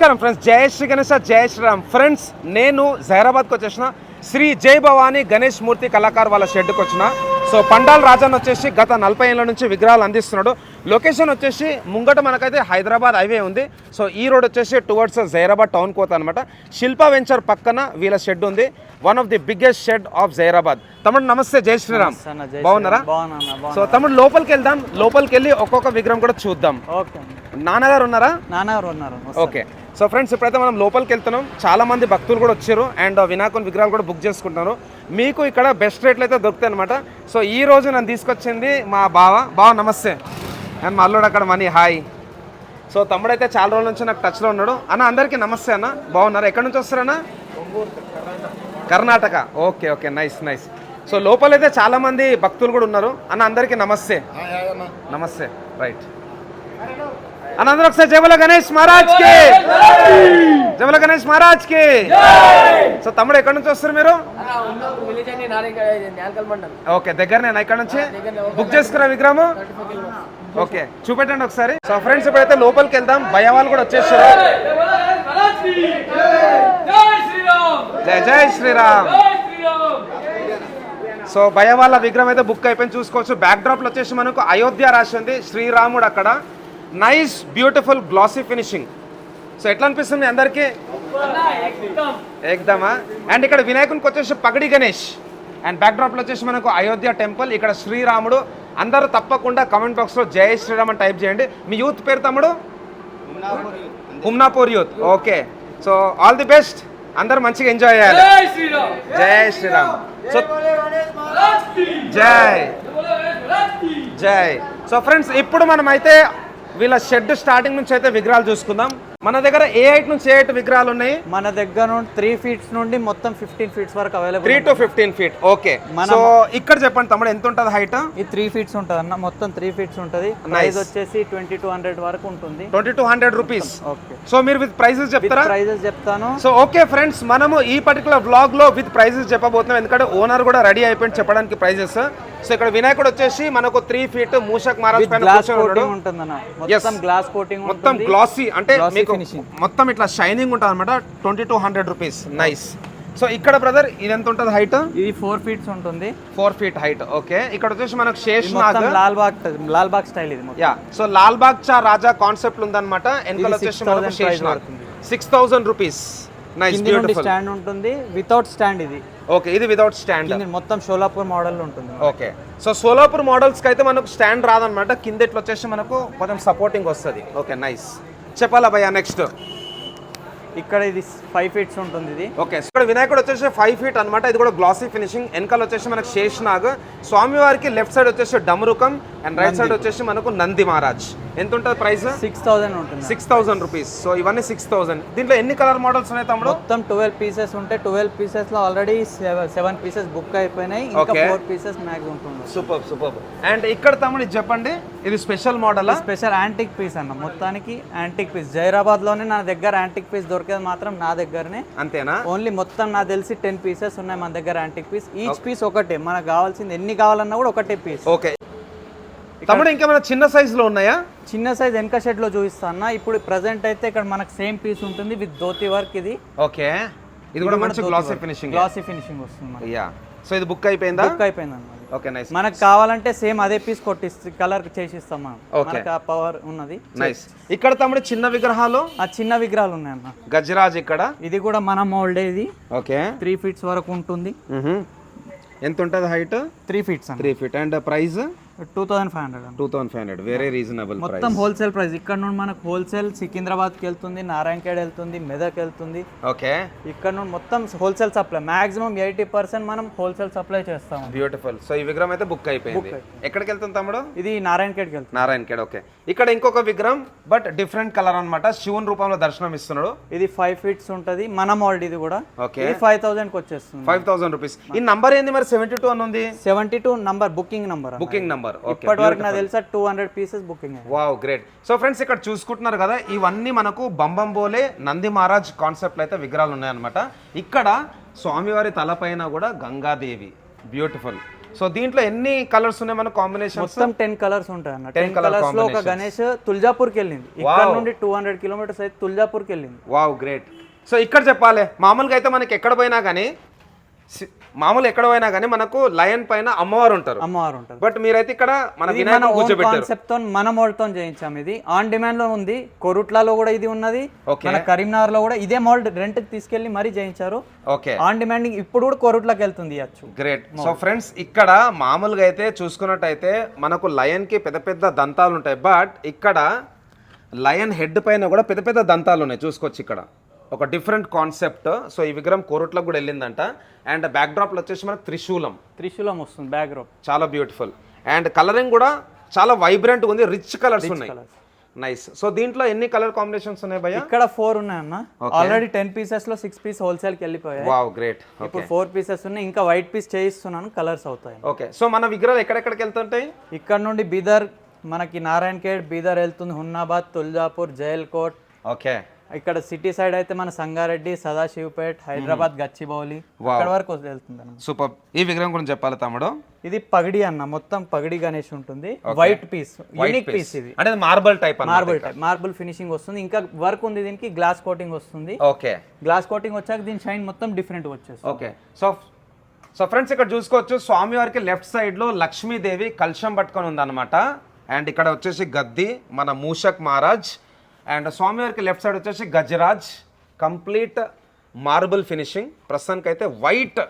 నమస్కారం ఫ్రెండ్స్, జై శ్రీ గణేశ, జై శ్రీరామ్. ఫ్రెండ్స్, నేను జైరాబాద్కి వచ్చేసిన శ్రీ జై భవానీ గణేష్ మూర్తి కళాకార్ వాళ్ళ షెడ్కి వచ్చిన. సో పండాల్ రాజన్ వచ్చేసి గత 40 ఏళ్ళ నుంచి విగ్రహాలు అందిస్తున్నాడు. లొకేషన్ వచ్చేసి ముంగట మనకైతే హైదరాబాద్ హైవే ఉంది. సో ఈ రోడ్ వచ్చేసి టువర్డ్స్ జైరాబాద్ టౌన్ కోత అనమాట. శిల్పా వెంచర్ పక్కన వీళ్ళ షెడ్ ఉంది. One of the biggest shed of Zaheerabad. తమ్ముడు నమస్తే, జై శ్రీరామ్. బాగున్నారా? సో తమ్ముడు లోపలికి వెళ్దాం. లోపలికి వెళ్ళి ఒక్కొక్క విగ్రహం కూడా చూద్దాం. నాన్నగారు ఉన్నారా? నాన్నగారు ఉన్నారు. ఓకే. సో ఫ్రెండ్స్, ఇప్పుడైతే మనం లోపలికి వెళ్తున్నాం. చాలా మంది భక్తులు కూడా వచ్చారు అండ్ వినాయకుని విగ్రహాలు కూడా బుక్ చేసుకుంటున్నారు. మీకు ఇక్కడ బెస్ట్ రేట్లు అయితే దొరుకుతాయి అనమాట. సో ఈ రోజు నన్ను తీసుకొచ్చింది మా బావ. నమస్తే. అండ్ మా అల్లుడు అక్కడ మనీ హాయ్. సో తమ్ముడైతే చాలా రోజుల నుంచి నాకు టచ్లో ఉన్నాడు. అన్న అందరికీ నమస్తే అన్న, బాగున్నారా? ఎక్కడి నుంచి వస్తారన్నా? Karnataka. Okay okay, nice nice. So లోపలైతే చాలా మంది భక్తులు కూడా ఉన్నారు. అన్న అందరికీ నమస్తే. నమస్తే. రైట్ అన్న, అందరూ ఒకసారి జై బోలో గణేష్ మహారాజ్ కి, జై బోలో గణేష్ మహారాజ్ కి. సో తమ్ముడు ఎక్కడి నుంచి వస్తారు మీరు? ఓకే, దగ్గరనే ఇక్కడ నుంచి బుక్ చేసుకున్న విగ్రహం. ఓకే, చూపెట్టండి ఒకసారి. సో ఫ్రెండ్స్, ఇప్పుడైతే లోపలికి వెళ్దాం. భయ వాళ్ళు కూడా వచ్చేసారు. జై జై శ్రీరామ్. సో భయ వాళ్ళ విగ్రహం అయితే బుక్ అయిపోయింది, చూసుకోవచ్చు. బ్యాక్ డ్రాప్ లో వచ్చేసి మనకు అయోధ్య రాసి ఉంది, శ్రీరాముడు అక్కడ. Nice beautiful glossy finishing. So ఎట్లా అనిపిస్తుంది అందరికీ? ఏకదమా. అండ్ ఇక్కడ వినాయకునికి వచ్చేసి pagdi Ganesh and backdrop లో వచ్చేసి మనకు అయోధ్య టెంపుల్, ఇక్కడ శ్రీరాముడు. అందరూ తప్పకుండా కామెంట్ బాక్స్ లో జై శ్రీరామ్ అని టైప్ చేయండి. మీ యూత్ పేరు తమ్ముడు? Humnapur youth. Okay, so all the best. అందరూ మంచిగా ఎంజాయ్ చేయాలి. జై శ్రీరామ్. సో జై జై. సో ఫ్రెండ్స్, ఇప్పుడు మనం అయితే వీళ్ళ షెడ్ స్టార్టింగ్ నుంచి అయితే విగ్రహాలు చూసుకుందాం. మన దగ్గర ఏ హైట్ నుంచి ఏ హైట్ విగ్రహాలు ఉన్నాయి? మన దగ్గర 3 ఫీట్స్ నుండి మొత్తం 15 ఫీట్స్ వరకు available. 3 to 15 feet. Okay. So ఇక్కడ చెప్పండి తమ్ముడు, ఎంత ఉంటుంది హైట్? ఇది 3 ఫీట్స్ ఉంటుంది అన్న, మొత్తం 3 ఫీట్స్ ఉంటుంది. ప్రైస్ వచ్చేసి 2200 వరకు ఉంటుంది. 2200 రూపీస్. ఓకే. సో మీరు విత్ ప్రైసెస్ చెప్తారా? ప్రైసెస్ చెప్తాను. సో ఓకే ఫ్రెండ్స్, మనము ఈ పర్టికులర్ వ్లాగ్ లో విత్ ప్రైసెస్ చెప్పబోతున్నాం, ఎందుకంటే ఓనర్ కూడా రెడీ అయిపోయింది చెప్పడానికి ప్రైసెస్. సో ఇక్కడ వినాయకుడు వచ్చేసి మనకు 3 ఫీట్ మూషక్ మహారాజ్ పైన కూర్చొని ఉంటుందన్న, మొత్తం గ్లాస్ కోటింగ్, మొత్తం గ్లాసీ, అంటే మీకు మొత్తం ఇట్లా షైనింగ్ ఉంటుంది అనమాట. 2200 రూపీస్. నైస్. సో ఇక్కడ బ్రదర్ ఇది ఎంత ఉంటుంది హైట్? ఇది 4 ఫీట్స్ ఉంటుంది. 4 ఫీట్ హైట్. ఓకే. ఇక్కడ వచ్చేసి మనకు శేషనాగ్ లాల్ బాగ్ స్టైల్ ఇది. యా. సో లాల్ బాగ్ చా రాజా కాన్సెప్ట్ ఉందన్నమాట. వెనకాల వచ్చేసి మనకు Sheshnag 6000 rupees. Nice beautiful. Stand ఉంటుంది, వితౌట్ స్టాండ్ ఇది. ఓకే, ఇది వితౌట్ స్టాండ్. మొత్తం సోలాపూర్ మోడల్ ఉంటుంది. ఓకే. సో సోలాపూర్ మోడల్స్ కి అయితే మనకు స్టాండ్ రాదనమాట. కింద ఇట్లా వచ్చేసి మనకు కొంచెం సపోర్టింగ్ వస్తుంది. Okay, nice. చెప్పాలా భయ్యా నెక్స్ట్? ఇక్కడ ఇది 5 ఫీట్స్ ఉంటుంది ఇది. ఓకే. ఇక్కడ వినాయకుడు వచ్చేసి 5 ఫీట్ అనమాట. ఇది కూడా గ్లాసీ ఫినిషింగ్. వెనకాల వచ్చేసి మనకు శేషనాగ్, స్వామివారికి లెఫ్ట్ సైడ్ వచ్చేసి డమరుకం అండ్ రైట్ సైడ్ వచ్చేసి మనకు నంది మహారాజ్. ఎంత ఉంటుంది ప్రైస్? 6000 ఉంటుంది. 6000 రూపీస్. సో ఇవన్నీ 6000. దీంట్లో ఎన్ని కలర్ మోడల్స్ ఉన్నాయి తమ్ముడు? మొత్తం 12 పీసెస్ ఉంటాయి. 12 పీసెస్ లో ఆల్రెడీ 7 పీసెస్ బుక్ అయిపోయినాయి. ఇంకా 4 పీసెస్ మ్యాక్స్ ఉంటుంది. Super super. అండ్ ఇక్కడ తమ్ముడు ఇది చెప్పండి, ఇది special model? Special antique piece అన్న, మొత్తానికి యాంటిక్ పీస్. జైరాబాద్ లోనే నా దగ్గర యాంటిక్ పీస్ దొరికేది మాత్రం నా దగ్గరనే. అంతేనా? ఓన్లీ మొత్తం నాకు తెలిసి 10 పీసెస్ ఉన్నాయి మన దగ్గర యాంటిక్ పీస్. ఈచ్ పీస్ ఒకటే, మనకు కావాల్సింది ఎన్ని కావాలన్నా కూడా ఒకటే పీస్. ఓకే తమ్ముడు, ఇంకేమైనా చిన్న సైజ్ లో ఉన్నాయా? చిన్న సైజ్ వెనక షెడ్ లో చూపిస్తాను. ఇప్పుడు ప్రెసెంట్ అయితే ఇక్కడ మనకు సేమ్ పీస్ ఉంటుంది విత్ ధోతి వర్క్ ఇది. ఓకే. ఇది కూడా మంచి గ్లాసీ ఫినిషింగ్. గ్లాసీ ఫినిషింగ్ వస్తుంది. యా. సో ఇది బుక్ అయిపోయిందా? బుక్ అయిపోయింది అన్న. Okay, nice. మనకు కావాలంటే సేమ్ అదే పీస్ కొట్టిస్తే కలర్ చేసిస్తాం మనం. మనకు ఆ పవర్ ఉన్నది. నైస్. ఇక్కడ తమ్ముడు చిన్న విగ్రహాలు, ఆ చిన్న విగ్రహాలు ఉన్నాయి అన్న. గజరాజ్ ఇక్కడ. ఇది కూడా మన మోల్డే ఇది. ఓకే. 3 ఫీట్స్ వరకు ఉంటుంది. ఎంత ఉంటుంది height? 3 feets. 3 feet. And price 2500. 2500. Very reasonable price. మొత్తం హోల్సేల్ ప్రైస్. ఇక్కడ నుండి మనకు హోల్సేల్ సికింద్రాబాద్ కి వెళ్తుంది, నారాయణఖేడ్ వెళ్తుంది, మెదక్ వెళ్తుంది. ఓకే. ఇక్కడ నుండి మొత్తం హోల్సేల్ సప్లై. మాక్సిమం 80% మనం హోల్సేల్ సప్లై చేస్తాం. బ్యూటిఫుల్. సో ఈ విగ్రహం అయితే బుక్ అయిపోయింది. ఎక్కడికి వెళ్తుంది తమ్ముడు? ఇది నారాయణఖేడ్కి వెళ్తుంది. నారాయణఖేడ్. ఓకే. ఇక్కడ ఇంకొక విగ్రహం, బట్ డిఫరెంట్ కలర్ అన్నమాట. శివుని రూపంలో దర్శనం ఇస్తున్నాడు. ఇది 5 ఫీట్స్ ఉంటుంది. మన మోల్డ్ ఇది కూడా. ఓకే. 5000 కి వచ్చేస్తుంది. 5000 రూపీస్. ఈ నంబర్ ఏంది మరి? 72 అని ఉంది. 72 number, booking number. Booking number. ఇప్పటి వరకు నాకు తెలుసా 200 pieces booking. Wow, great. So friends, ఇక్కడ చూసుకుంటున్నారు కదా, ఇవన్నీ మనకు బంబంబోలే నంది మహారాజ్ కాన్సెప్ట్ అయితే విగ్రహాలు ఉన్నాయన్నమాట. ఇక్కడ స్వామివారి తలపైన కూడా గంగాదేవి. బ్యూటిఫుల్. సో దీంట్లో ఎన్ని కలర్స్ ఉన్నాయి మన కాంబినేషన్? మొత్తం 10 కలర్స్ ఉంటాయి అన్న. 10 కలర్స్ లో ఒక గణేష్ తుల్జాపూర్కి వెళ్ళింది. ఇక్కడ నుండి 200 కిలోమీటర్స్ అయితే తుల్జాపూర్కి వెళ్ళింది. Wow, great. సో ఇక్కడ చెప్పాలి, మామూలుగా అయితే మనకి ఎక్కడ పోయినా కానీ మనకు లయన్ పైన అమ్మవారు ఉంటారు. బట్ మీరైతే ఇక్కడ మన వినాయకుడు కూర్చోబెట్టారు. కాన్సెప్ట్ తో మన మోల్డ్ తో చేయించాం. ఇది ఆన్ డిమాండ్ లో ఉంది. కొరుట్లలో కూడా ఇది ఉన్నది. మన కరీంనగర్ లో కూడా ఇదే మోల్డ్ రెంట్ కి తీసుకెళ్లి మరీ చేయించారు. ఓకే, ఆన్ డిమాండ్ ఇప్పుడు కూడా కొరుట్లోకి వెళ్తుంది. గ్రేట్. సో ఫ్రెండ్స్, ఇక్కడ మామూలుగా అయితే చూసుకున్నట్టయితే మనకు లయన్ కి పెద్ద పెద్ద దంతాలు ఉంటాయి. బట్ ఇక్కడ లయన్ హెడ్ పైన కూడా పెద్ద పెద్ద దంతాలు ఉన్నాయి. చూసుకోవచ్చు ఇక్కడ ఒక డిఫరెంట్ కాన్సెప్ట్. సో ఈ విగ్రహం కోరుట్లకు కూడా వెళ్ళిందంట. అండ్ బ్యాక్ డ్రాప్ లో వచ్చేసి మనకు త్రిశూలం వస్తుంది బ్యాక్ డ్రాప్. చాలా బ్యూటిఫుల్. అండ్ కలరింగ్ కూడా చాలా వైబ్రెంట్ ఉంది. రిచ్ కలర్స్ ఉన్నాయి. నైస్. సో దీంట్లో ఎన్ని కలర్ కాంబినేషన్స్ ఉన్నాయి భయ్యా? ఇక్కడ 4 ఉన్నాయన్న. ఆల్రెడీ 10 పీసెస్ లో 6 పీస్ హోల్సేల్ కి వెళ్ళిపోయాయి. Wow, great. ఇప్పుడు 4 పీసెస్ ఉన్నాయి. ఇంకా వైట్ పీస్ చేయిస్తున్నాను, కలర్స్ అవుతాయి. ఓకే. సో మన విగ్రహాలు ఎక్కడెక్కడికి వెళ్తుంటాయి? ఇక్కడ నుండి బీదర్, మనకి నారాయణఖేడ్, బీదర్ వెళ్తుంది, హున్నాబాద్, తుల్జాపూర్, జైల్కోట్. ఓకే. ఇక్కడ సిటీ సైడ్ అయితే మన సంగారెడ్డి, సదాశివపేట్, హైదరాబాద్, గచ్చిబౌలి అక్కడ వరకు వెళ్తుంది. సూపర్. ఈ విగ్రహం గురించి చెప్పాలి తమ్ముడు. ఇది పగడి అన్న, మొత్తం పగడి గణేష్ ఉంటుంది. White piece, unique piece. ఇది అంటే మార్బల్ టైప్, మార్బుల్ ఫినిషింగ్ వస్తుంది. ఇంకా వర్క్ ఉంది దీనికి, గ్లాస్ కోటింగ్ వస్తుంది. ఓకే. గ్లాస్ కోటింగ్ వచ్చాక దీని షైన్ మొత్తం డిఫరెంట్ వచ్చేస్తుంది. ఓకే. సో ఫ్రెండ్స్, ఇక్కడ చూసుకోవచ్చు స్వామివారికి లెఫ్ట్ సైడ్ లో లక్ష్మీదేవి కలశం పట్టుకొని ఉందన్నమాట. అండ్ ఇక్కడ వచ్చేసి గద్ది మన మూషక్ మహారాజ్. అండ్ స్వామివారికి లెఫ్ట్ సైడ్ వచ్చేసి గజరాజ్. Complete marble finishing. ప్రస్తుతానికి అయితే వైట్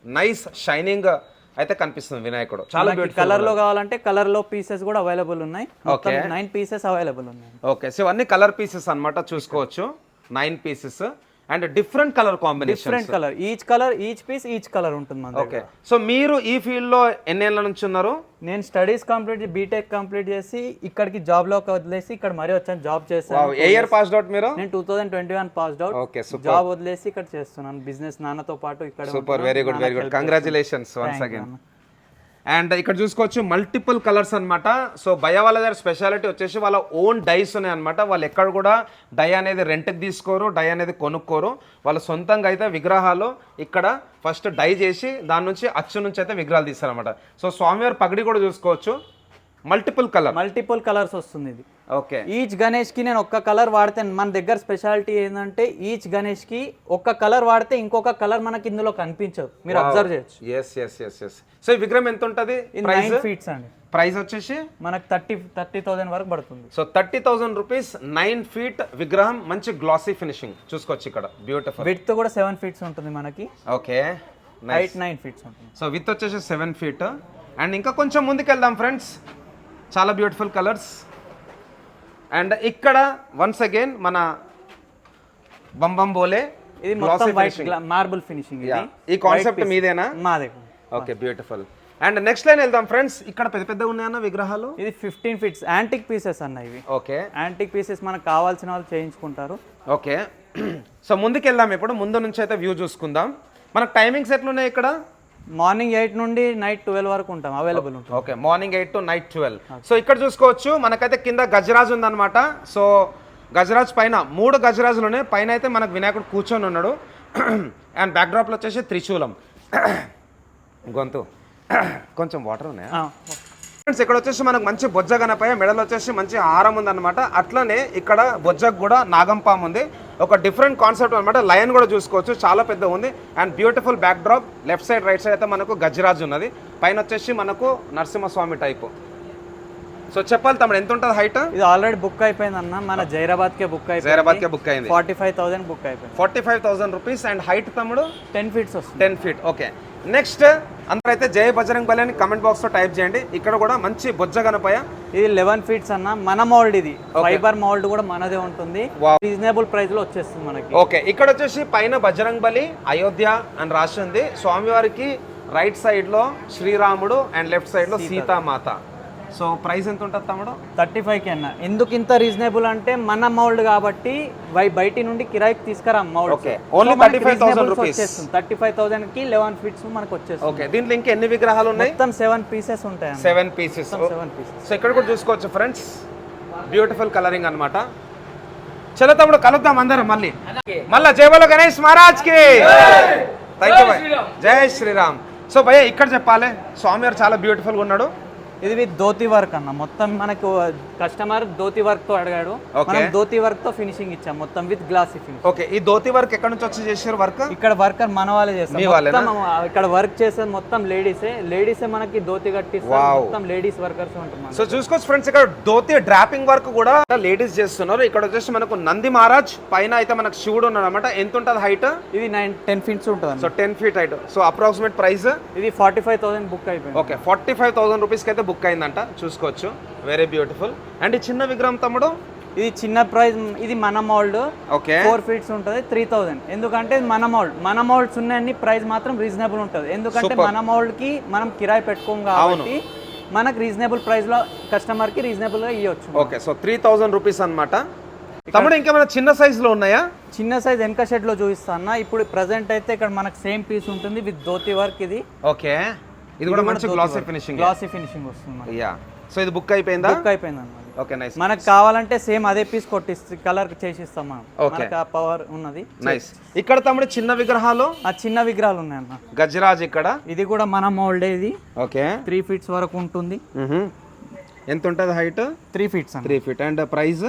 నైస్ షైనింగ్ అయితే కనిపిస్తుంది వినాయకుడు. చాలా బ్యూటిఫుల్. కలర్ లో కావాలంటే కలర్ లో పీసెస్ కూడా అవైలబుల్ ఉన్నాయి. 9 పీసెస్ అవైలబుల్ ఉన్నాయి. ఓకే. సో అన్ని కలర్ పీసెస్ అన్నమాట. చూసుకోవచ్చు 9 pieces. And different colour combination. Different colour, each piece each colour ఉంటుంది మన దగ్గర. ఓకే. సో మీరు ఈ ఫీల్డ్ లో ఎన్నేళ్ల నుంచి ఉన్నారు? నేను స్టడీస్ కంప్లీట్, బీటెక్ కంప్లీట్ చేసి ఇక్కడికి జాబ్ లోకి వదిలేసి ఇక్కడ మరీ వచ్చాను, జాబ్ చేస్తాను. ఏ ఇయర్ పాస్డ్ అవుట్ మీరు? నేను 2021 passed out. Okay, super. Job వదిలేసి ఇక్కడ చేస్తున్నాను బిజినెస్, నాన్నతో పాటు ఇక్కడ. Super, very good, very good. Congratulations once again. And ఇక్కడ చూసుకోవచ్చు మల్టిపుల్ కలర్స్ అన్నమాట. సో భయ వాళ్ళ దగ్గర స్పెషాలిటీ వచ్చేసి వాళ్ళ ఓన్ డైస్ ఉన్నాయి అనమాట. వాళ్ళు ఎక్కడ కూడా డై అనేది రెంట్కి తీసుకోరు, డై అనేది కొనుక్కోరు. వాళ్ళ సొంతంగా అయితే విగ్రహాలు ఇక్కడ ఫస్ట్ డై చేసి దాని నుంచి అచ్చు నుంచి అయితే విగ్రహాలు తీస్తారనమాట. సో స్వామివారి పగడి కూడా చూసుకోవచ్చు, మల్టిపుల్ కలర్స్ వస్తుంది ఇది. ఓకే. ఈచ్ గణేష్ కి నేను ఒక్క కలర్ వాడితే, మన దగ్గర స్పెషాలిటీ ఏంటంటే ఈచ్ గణేష్ కి ఒక్క కలర్ వాడితే ఇంకొక కలర్ మనకి ఇందులో కనిపించదు. మీరు అబ్జర్వ్ చేయొచ్చు. ఎస్. సో ఈ విగ్రహం ఎంత ఉంటది? 9 ఫీట్స్ అండి. ప్రైస్ వచ్చేసి మనకు 30,000 వరకు పడుతుంది. సో 30,000 రూపీస్ 9 ఫీట్ విగ్రహం. మంచి గ్లాసీ ఫినిషింగ్ చూసుకోవచ్చు ఇక్కడ. బ్యూటిఫుల్. విడ్త్ కూడా 7 ఫీట్స్ ఉంటుంది మనకి. ఓకే. హైట్ 9 ఫీట్స్ ఉంటుంది. సో విత్ వచ్చేసి 7 ఫీట్. అండ్ ఇంకా కొంచెం ముందుకు వెళ్దాం ఫ్రెండ్స్. చాలా బ్యూటిఫుల్ కలర్స్. అండ్ ఇక్కడ వన్స్ అగైన్ మన బంబం బోలే. ఇది మొత్తం వైట్ మార్బుల్ ఫినిషింగ్. ఈ కాన్సెప్ట్ మీదేనా? మాదే. Okay, beautiful. And next line వెళ్దాం ఫ్రెండ్స్. ఇక్కడ పెద్ద పెద్ద ఉన్నాయన్న విగ్రహాలు. ఇది 15 ఫీట్స్ యాంటిక్ పీసెస్ అన్న ఇవి. ఓకే. యాంటిక్ పీసెస్ మనకు కావాల్సిన వాళ్ళు చేయించుకుంటారు. ఓకే. సో ముందుకు వెళ్దాం. ఇప్పుడు ముందు నుంచి అయితే వ్యూ చూసుకుందాం. మనకు టైమింగ్స్ ఎట్లున్నాయి ఇక్కడ? మార్నింగ్ 8 నుండి నైట్ 12 వరకు ఉంటాం, అవైలబుల్ ఉంటుంది. Okay, morning 8 to night 12. So ఇక్కడ చూసుకోవచ్చు మనకైతే కింద గజరాజ్ ఉందన్నమాట. సో గజరాజ్ పైన 3 గజరాజులు ఉన్నాయి. పైన అయితే మనకు వినాయకుడు కూర్చొని ఉన్నాడు. అండ్ బ్యాక్ డ్రాప్లో వచ్చేసి త్రిశూలం. గొంతు కొంచెం వాటర్ ఉన్నాయా ఫ్రెండ్స్? ఇక్కడ వచ్చేసి మనకు మంచి బొజ్జ గణపయ్య, మెడలో వచ్చేసి మంచి హారం ఉందన్నమాట. అట్లనే ఇక్కడ బొజ్జకు కూడా నాగంపాము ఉంది. ఒక డిఫరెంట్ కాన్సెప్ట్ అనమాట. లయన్ కూడా చూసుకోవచ్చు, చాలా పెద్ద ఉంది. And beautiful back drop. Left side right side అయితే మనకు గజరాజ్ ఉన్నది. పైన వచ్చేసి మనకు నరసింహస్వామి టైపు. సో చెప్పాలి తమ్ముడు, ఎంత ఉంటుంది హైట్? ఇది ఆల్రెడీ బుక్ అయిపోయింది అన్న, మన జైరాబాద్కే బుక్ అయిపోయింది. 45,000 బుక్ అయిపోయింది. 45,000 రూపీస్. అండ్ హైట్ తమ్ముడు 10 ఫీట్స్ వస్తుంది. 10 ఫీట్. ఓకే. నెక్స్ట్ అందరైతే జై బజరంగ్ బలి అని కమెంట్ బాక్స్ లో టైప్ చేయండి. ఇక్కడ కూడా మంచి బొజ్జ గణపయ్య. ఇది 11 ఫీట్స్ అన్న, మన మోల్డ్. ఇది ఫైబర్ మోల్డ్ కూడా మనదే ఉంటుంది. రీజనబుల్ ప్రైస్ లో వచ్చేస్తుంది మనకి. ఓకే. ఇక్కడ వచ్చేసి పైన బజరంగ్ బలి అయోధ్య అని రాసి ఉంది. స్వామివారికి రైట్ సైడ్ లో శ్రీరాముడు అండ్ లెఫ్ట్ సైడ్ లో సీతామాత. సో ప్రైస్ ఎంత ఉంటుంది తమ్ముడు? 35K అన్న. ఎందుకు ఇంత రీజనబుల్ అంటే మన మౌల్డ్ కాబట్టి బయటి నుండి కిరాయికి తీసుకురా మౌల్డ్. ఓకే. Only 35,000 rupees. 35,000 కి 11 ఫీట్స్ మనకు వచ్చేస్తుంది. ఓకే. దీంట్లో ఇంకా ఎన్ని విగ్రహాలు ఉన్నాయి? మొత్తం 7 పీసెస్ ఉంటాయి. 7 పీసెస్. సో ఇక్కడ కూడా చూసుకోవచ్చు ఫ్రెండ్స్, బ్యూటిఫుల్ కలరింగ్ అన్నమాట. చలో తమ్ముడు, కలుద్దాం అందరం మళ్ళీ. జై బోలో గణేష్ మహారాజ్ కి. Thank you. జై శ్రీరామ్. సో భయ్య ఇక్కడ చెప్పాలి స్వామివారు చాలా బ్యూటిఫుల్గా ఉన్నాడు. ఇది విత్ ధోతి వర్క్ అన్న, మొత్తం మనకు కస్టమర్ ధోతి వర్క్ తో అడిగాడు, మనం ధోతి వర్క్ తో ఫినిషింగ్ ఇచ్చాం మొత్తం విత్ గ్లాసీ ఫినిష్. ఓకే, ఈ ధోతి వర్క్ ఎక్కడ నుంచి వచ్చి చేశారు వర్క్? ఇక్కడ వర్కర్ మన వాళ్ళే చేస్తారు మొత్తం, ఇక్కడ వర్క్ చేసేది మొత్తం లేడీసే మనకి ధోతి కట్టిస్తారు, మొత్తం లేడీస్ వర్కర్స్ ఉంటున్నారు. సో చూసుకోవచ్చు ఫ్రెండ్స్, ఇక్కడ ధోతి డ్రాపింగ్ వర్క్ కూడా లేడీస్ చేస్తున్నారు. ఇక్కడ వచ్చేసి మనకు నంది మహారాజ్ పైన అయితే మనకు శివుడు ఉన్నాడు అనమాట. ఎంత ఉంటుంది హైట్? ఇది 10 ఫీట్స్ ఉంటుంది. So 10 feet height. So approximate price ఇది 45,000 బుక్ అయిపోయింది. ఓకే, 45,000 రూపీస్కి అయితే బుక్ అయిందంట. చూసుకోవచ్చు, వెరీ బ్యూటిఫుల్. అండ్ ఈ చిన్న విగ్రహం తమ్ముడు, ఇది చిన్న ప్రైస్, ఇది మన మోల్డ్. ఓకే, 4 ఫీట్స్ ఉంటుంది, 3,000. ఎందుకంటే మన మోల్డ్స్ ఉన్నాయన్ని ప్రైస్ మాత్రం రీజనబుల్ ఉంటుంది. ఎందుకంటే మన మోల్డ్ కి మనం కిరాయి పెట్టుకోం కాబట్టి మనకు రీజనబుల్ ప్రైస్ లో కస్టమర్ కి రీజనబుల్ గా ఇవ్వచ్చు. ఓకే, సో 3,000 రూపీస్ అనమాట. తమ్ముడు ఇంకేమైనా చిన్న సైజ్ లో ఉన్నాయా? చిన్న సైజ్ వెనక షెడ్ లో చూపిస్తాను. ఇప్పుడు ప్రెసెంట్ అయితే ఇక్కడ మనకు సేమ్ పీస్ ఉంటుంది విత్ ధోతి వర్క్. ఇది ఓకే, ఇది కూడా మంచి గ్లాసీ ఫినిషింగ్ వస్తుంది. యా, సో ఇది బుక్ అయిపోయిందా? బుక్ అయిపోయింది అన్నమాట. Okay, nice. మనకు కావాలంటే సేమ్ అదే పీస్ కొట్టిస్తే కలర్ చేసిస్తాం మనం. మనకు ఆ పవర్ ఉన్నది. నైస్. ఇక్కడ తమ్ముడు చిన్న విగ్రహాలు, ఆ చిన్న విగ్రహాలు ఉన్నాయన్న. గజరాజ్ ఇక్కడ, ఇది కూడా మన మోల్డ్. ఇది ఓకే 3 ఫీట్స్ వరకు ఉంటుంది. ఎంత ఉంటుంది height? 3 feets. 3 feet. And price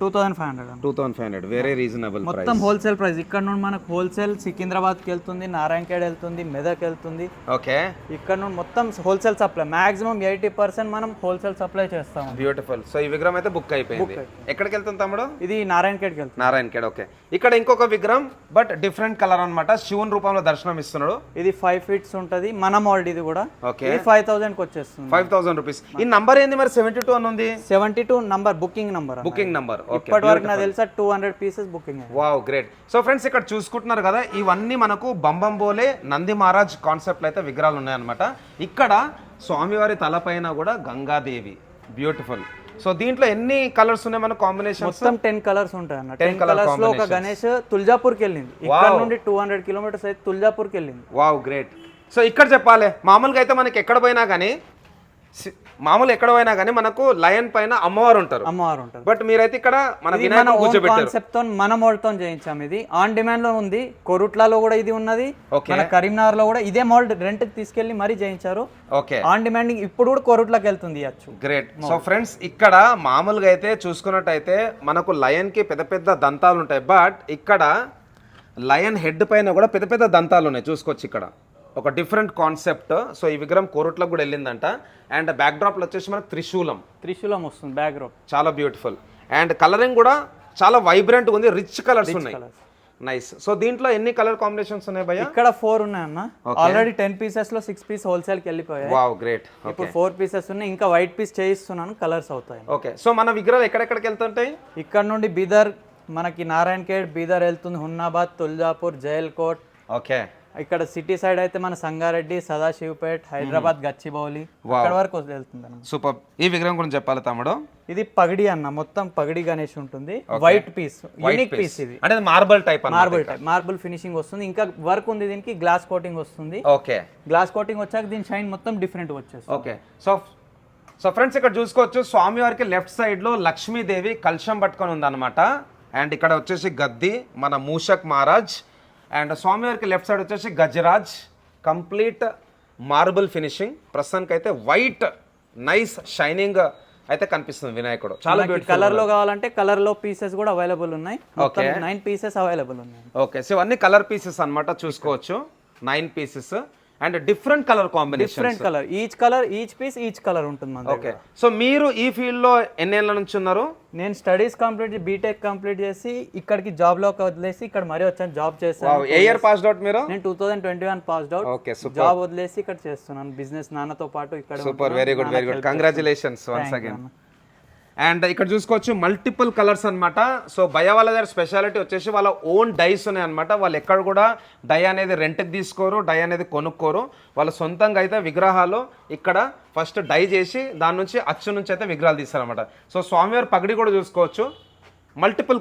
2,500. Very reasonable. మొత్తం హోల్సేల్ ప్రైస్. ఇక్కడ నుండి మనకు హోల్సేల్ సికింద్రాబాద్ కి వెళ్తుంది, నారాయణఖేడ్ వెళ్తుంది, మెదక్ వెళ్తుంది. ఓకే, ఇక్కడ నుండి మొత్తం హోల్సేల్ సప్లై. మాక్సిమం 80% మనం హోల్సేల్ సప్లై చేస్తాం. బ్యూటిఫుల్. సో ఈ విగ్రహం అయితే బుక్ అయిపోయింది. ఎక్కడికి వెళ్తుంది తమ్ముడు? ఇది నారాయణఖేడ్కి వెళ్తుంది. నారాయణఖేడ్. ఓకే, ఇక్కడ ఇంకొక విగ్రహం బట్ డిఫరెంట్ కలర్ అన్నమాట. శివుని రూపంలో దర్శనం ఇస్తున్నాడు. ఇది 5 ఫీట్స్ ఉంటది, మన మోల్డ్. ఇది కూడా ఓకే, 5,000 కి వచ్చేస్తుంది. 5,000 రూపీస్. ఈ నంబర్ ఏంది మరి? 72 అని ఉంది. 72 నంబర్, బుకింగ్ నంబర్. ఇప్పటి వరకు నాకు తెలుసా 200 pieces booking. Wow, great. So friends, ఇక్కడ చూసుకుంటున్నారు కదా, ఇవన్నీ మనకు బంబంబోలే నంది మహారాజ్ కాన్సెప్ట్ అయితే విగ్రహాలు ఉన్నాయన్నమాట. ఇక్కడ స్వామివారి తలపైన కూడా గంగాదేవి. బ్యూటిఫుల్. సో దీంట్లో ఎన్ని కలర్స్ ఉన్నాయి మన కాంబినేషన్? మొత్తం 10 కలర్స్ ఉంటాయి అన్న. 10 కలర్స్ లో ఒక గణేష్ తుల్జాపూర్కి వెళ్ళింది. ఇక్కడ నుండి 200 కిలోమీటర్స్ అయితే తుల్జాపూర్కి వెళ్ళింది. Wow, great. సో ఇక్కడ చెప్పాలి, మామూలుగా అయితే మనకి ఎక్కడ పోయినా కానీ మనకు లయన్ పైన అమ్మవారు ఉంటారు. బట్ మీరైతే ఇక్కడ మన కాన్సెప్ట్ తో మన మోల్డ్ తో చేయించాం. ఇది ఆన్ డిమాండ్ లో ఉంది. కొరుట్లలో కూడా ఇది ఉన్నది, మన కరీంనగర్ లో కూడా ఇదే మోల్డ్ రెంట్ కి తీసుకెళ్లి మరీ చేయించారు. ఓకే, ఆన్ డిమాండ్ ఇప్పుడు కూడా కొరుట్లకి వెళ్తుంది. గ్రేట్. సో ఫ్రెండ్స్, ఇక్కడ మామూలుగా అయితే చూసుకున్నట్టయితే మనకు లయన్ కి పెద్ద పెద్ద దంతాలు ఉంటాయి, బట్ ఇక్కడ లయన్ హెడ్ పైన కూడా పెద్ద పెద్ద దంతాలు ఉన్నాయి. చూసుకోవచ్చు, ఇక్కడ ఒక డిఫరెంట్ కాన్సెప్ట్. సో ఈ విగ్రహం కోరుట్లకు కూడా వెళ్ళిందంట. అండ్ బ్యాక్ డ్రాప్ లో వచ్చేసి మనకు త్రిశూలం వస్తుంది బ్యాక్ డ్రాప్. చాలా బ్యూటిఫుల్. అండ్ కలరింగ్ కూడా చాలా వైబ్రెంట్ ఉంది, రిచ్ కలర్స్ ఉన్నాయి. నైస్. సో దీంట్లో ఎన్ని కలర్ కాంబినేషన్స్ ఉన్నాయి భయ్యా? ఇక్కడ 4 ఉన్నాయన్న. ఆల్రెడీ 10 పీసెస్ లో 6 పీస్ హోల్సేల్ కి వెళ్ళిపోయాయి. Wow, great. ఇప్పుడు 4 పీసెస్ ఉన్నాయి, ఇంకా వైట్ పీస్ చేయిస్తున్నాను, కలర్స్ అవుతాయి. ఓకే, సో మన విగ్రహాలు ఎక్కడెక్కడికి వెళ్తుంటాయి? ఇక్కడ నుండి బీదర్, మనకి నారాయణఖేడ్, బీదర్ వెళ్తుంది, హున్నాబాద్, తుల్జాపూర్, జైల్కోట్. ఓకే, ఇక్కడ సిటీ సైడ్ అయితే మన సంగారెడ్డి, సదాశివపేట్, హైదరాబాద్, గచ్చిబౌలి, అక్కడ వరకు వెళ్తుంది. సూపర్. ఈ విగ్రహం గురించి చెప్పాలి తమ్ముడు. ఇది పగడి అన్న, మొత్తం పగడి గణేష్ ఉంటుంది. White piece, unique piece. ఇది అంటే మార్బల్ టైప్, మార్బుల్ ఫినిషింగ్ వస్తుంది. ఇంకా వర్క్ ఉంది దీనికి, గ్లాస్ కోటింగ్ వస్తుంది. ఓకే, గ్లాస్ కోటింగ్ వచ్చాక దీని షైన్ మొత్తం డిఫరెంట్ వచ్చేస్తుంది. ఓకే, సో ఫ్రెండ్స్, ఇక్కడ చూసుకోవచ్చు స్వామివారికి లెఫ్ట్ సైడ్ లో లక్ష్మీదేవి కలశం పట్టుకొని ఉందన్నమాట. అండ్ ఇక్కడ వచ్చేసి గద్ది మన మూషక్ మహారాజ్. అండ్ స్వామివారికి లెఫ్ట్ సైడ్ వచ్చేసి గజరాజ్. Complete marble finishing. ప్రస్తుతానికి అయితే వైట్ నైస్ షైనింగ్ అయితే కనిపిస్తుంది వినాయకుడు. చాలా బ్యూటిఫుల్. కలర్ లో కావాలంటే కలర్ లో పీసెస్ కూడా అవైలబుల్ ఉన్నాయి. 9 పీసెస్ అవైలబుల్ ఉన్నాయి. ఓకే, సో అన్ని కలర్ పీసెస్ అన్నమాట. చూసుకోవచ్చు 9 pieces and different colour combination. Different colour, each piece each colour ఉంటుంది. ఓకే, సో మీరు ఈ ఫీల్డ్ లో ఎన్నేళ్ల నుంచి ఉన్నారు? నేను స్టడీస్ కంప్లీట్ బీటెక్ కంప్లీట్ చేసి ఇక్కడికి జాబ్ లోకి వదిలేసి ఇక్కడ మరీ వచ్చాను, జాబ్ చేస్తాను. ఏ ఇయర్ పాస్డ్ అవుట్ మీరు? నేను 2021 passed out. Okay, super. Job వదిలేసి ఇక్కడ చేస్తున్నాను బిజినెస్, నాన్నతో పాటు ఇక్కడ. Super, very good, very good. Congratulations once again. And ఇక్కడ చూసుకోవచ్చు మల్టిపుల్ కలర్స్ అన్నమాట. సో భయ వాళ్ళ దగ్గర స్పెషాలిటీ వచ్చేసి వాళ్ళ ఓన్ డైస్ ఉన్నాయి అనమాట. వాళ్ళు ఎక్కడ కూడా డై అనేది రెంట్కి తీసుకోరు, డై అనేది కొనుక్కోరు. వాళ్ళు సొంతంగా అయితే విగ్రహాలు ఇక్కడ ఫస్ట్ డై చేసి దాని నుంచి అచ్చు నుంచి అయితే విగ్రహాలు తీస్తారనమాట. సో స్వామివారి పగడి కూడా చూసుకోవచ్చు, మల్టిపుల్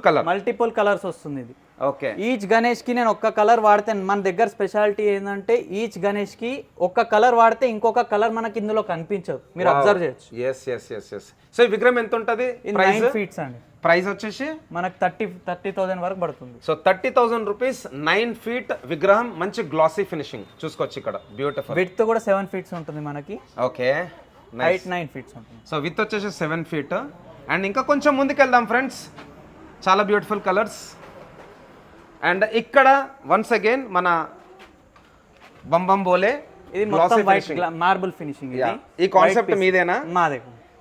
కలర్స్ వస్తుంది ఇది. ఓకే, ఈచ్ గణేష్ కి నేను ఒక్క కలర్ వాడితే, మన దగ్గర స్పెషాలిటీ ఏంటంటే ఈచ్ గణేష్ కి ఒక్క కలర్ వాడితే ఇంకొక కలర్ మనకి ఇందులో కనిపించదు, మీరు అబ్జర్వ్ చేయొచ్చు. సో ఈ విగ్రహం ఎంత ఉంటుంది? 9 ఫీట్స్ అండి. ప్రైస్ వచ్చేసి మనకు 30,000 వరకు పడుతుంది. సో 30,000 రూపీస్ 9 feet విగ్రహం, మంచి గ్లాసీ ఫినిషింగ్ చూసుకోవచ్చు ఇక్కడ, బ్యూటిఫుల్. విడ్త్ కూడా 7 feet ఉంటుంది మనకి. ఓకే, హైట్ 9 feet ఉంటుంది. సో విత్ వచ్చేసి 7 feet. అండ్ ఇంకా కొంచెం ముందుకు వెళ్దాం ఫ్రెండ్స్, చాలా బ్యూటిఫుల్ కలర్స్. అండ్ ఇక్కడ వన్స్ అగైన్ మన బంబం బోలే, ఇది మొత్తం వైట్ మార్బుల్ ఫినిషింగ్. ఇది ఈ కాన్సెప్ట్ మీదేనా? మాదే.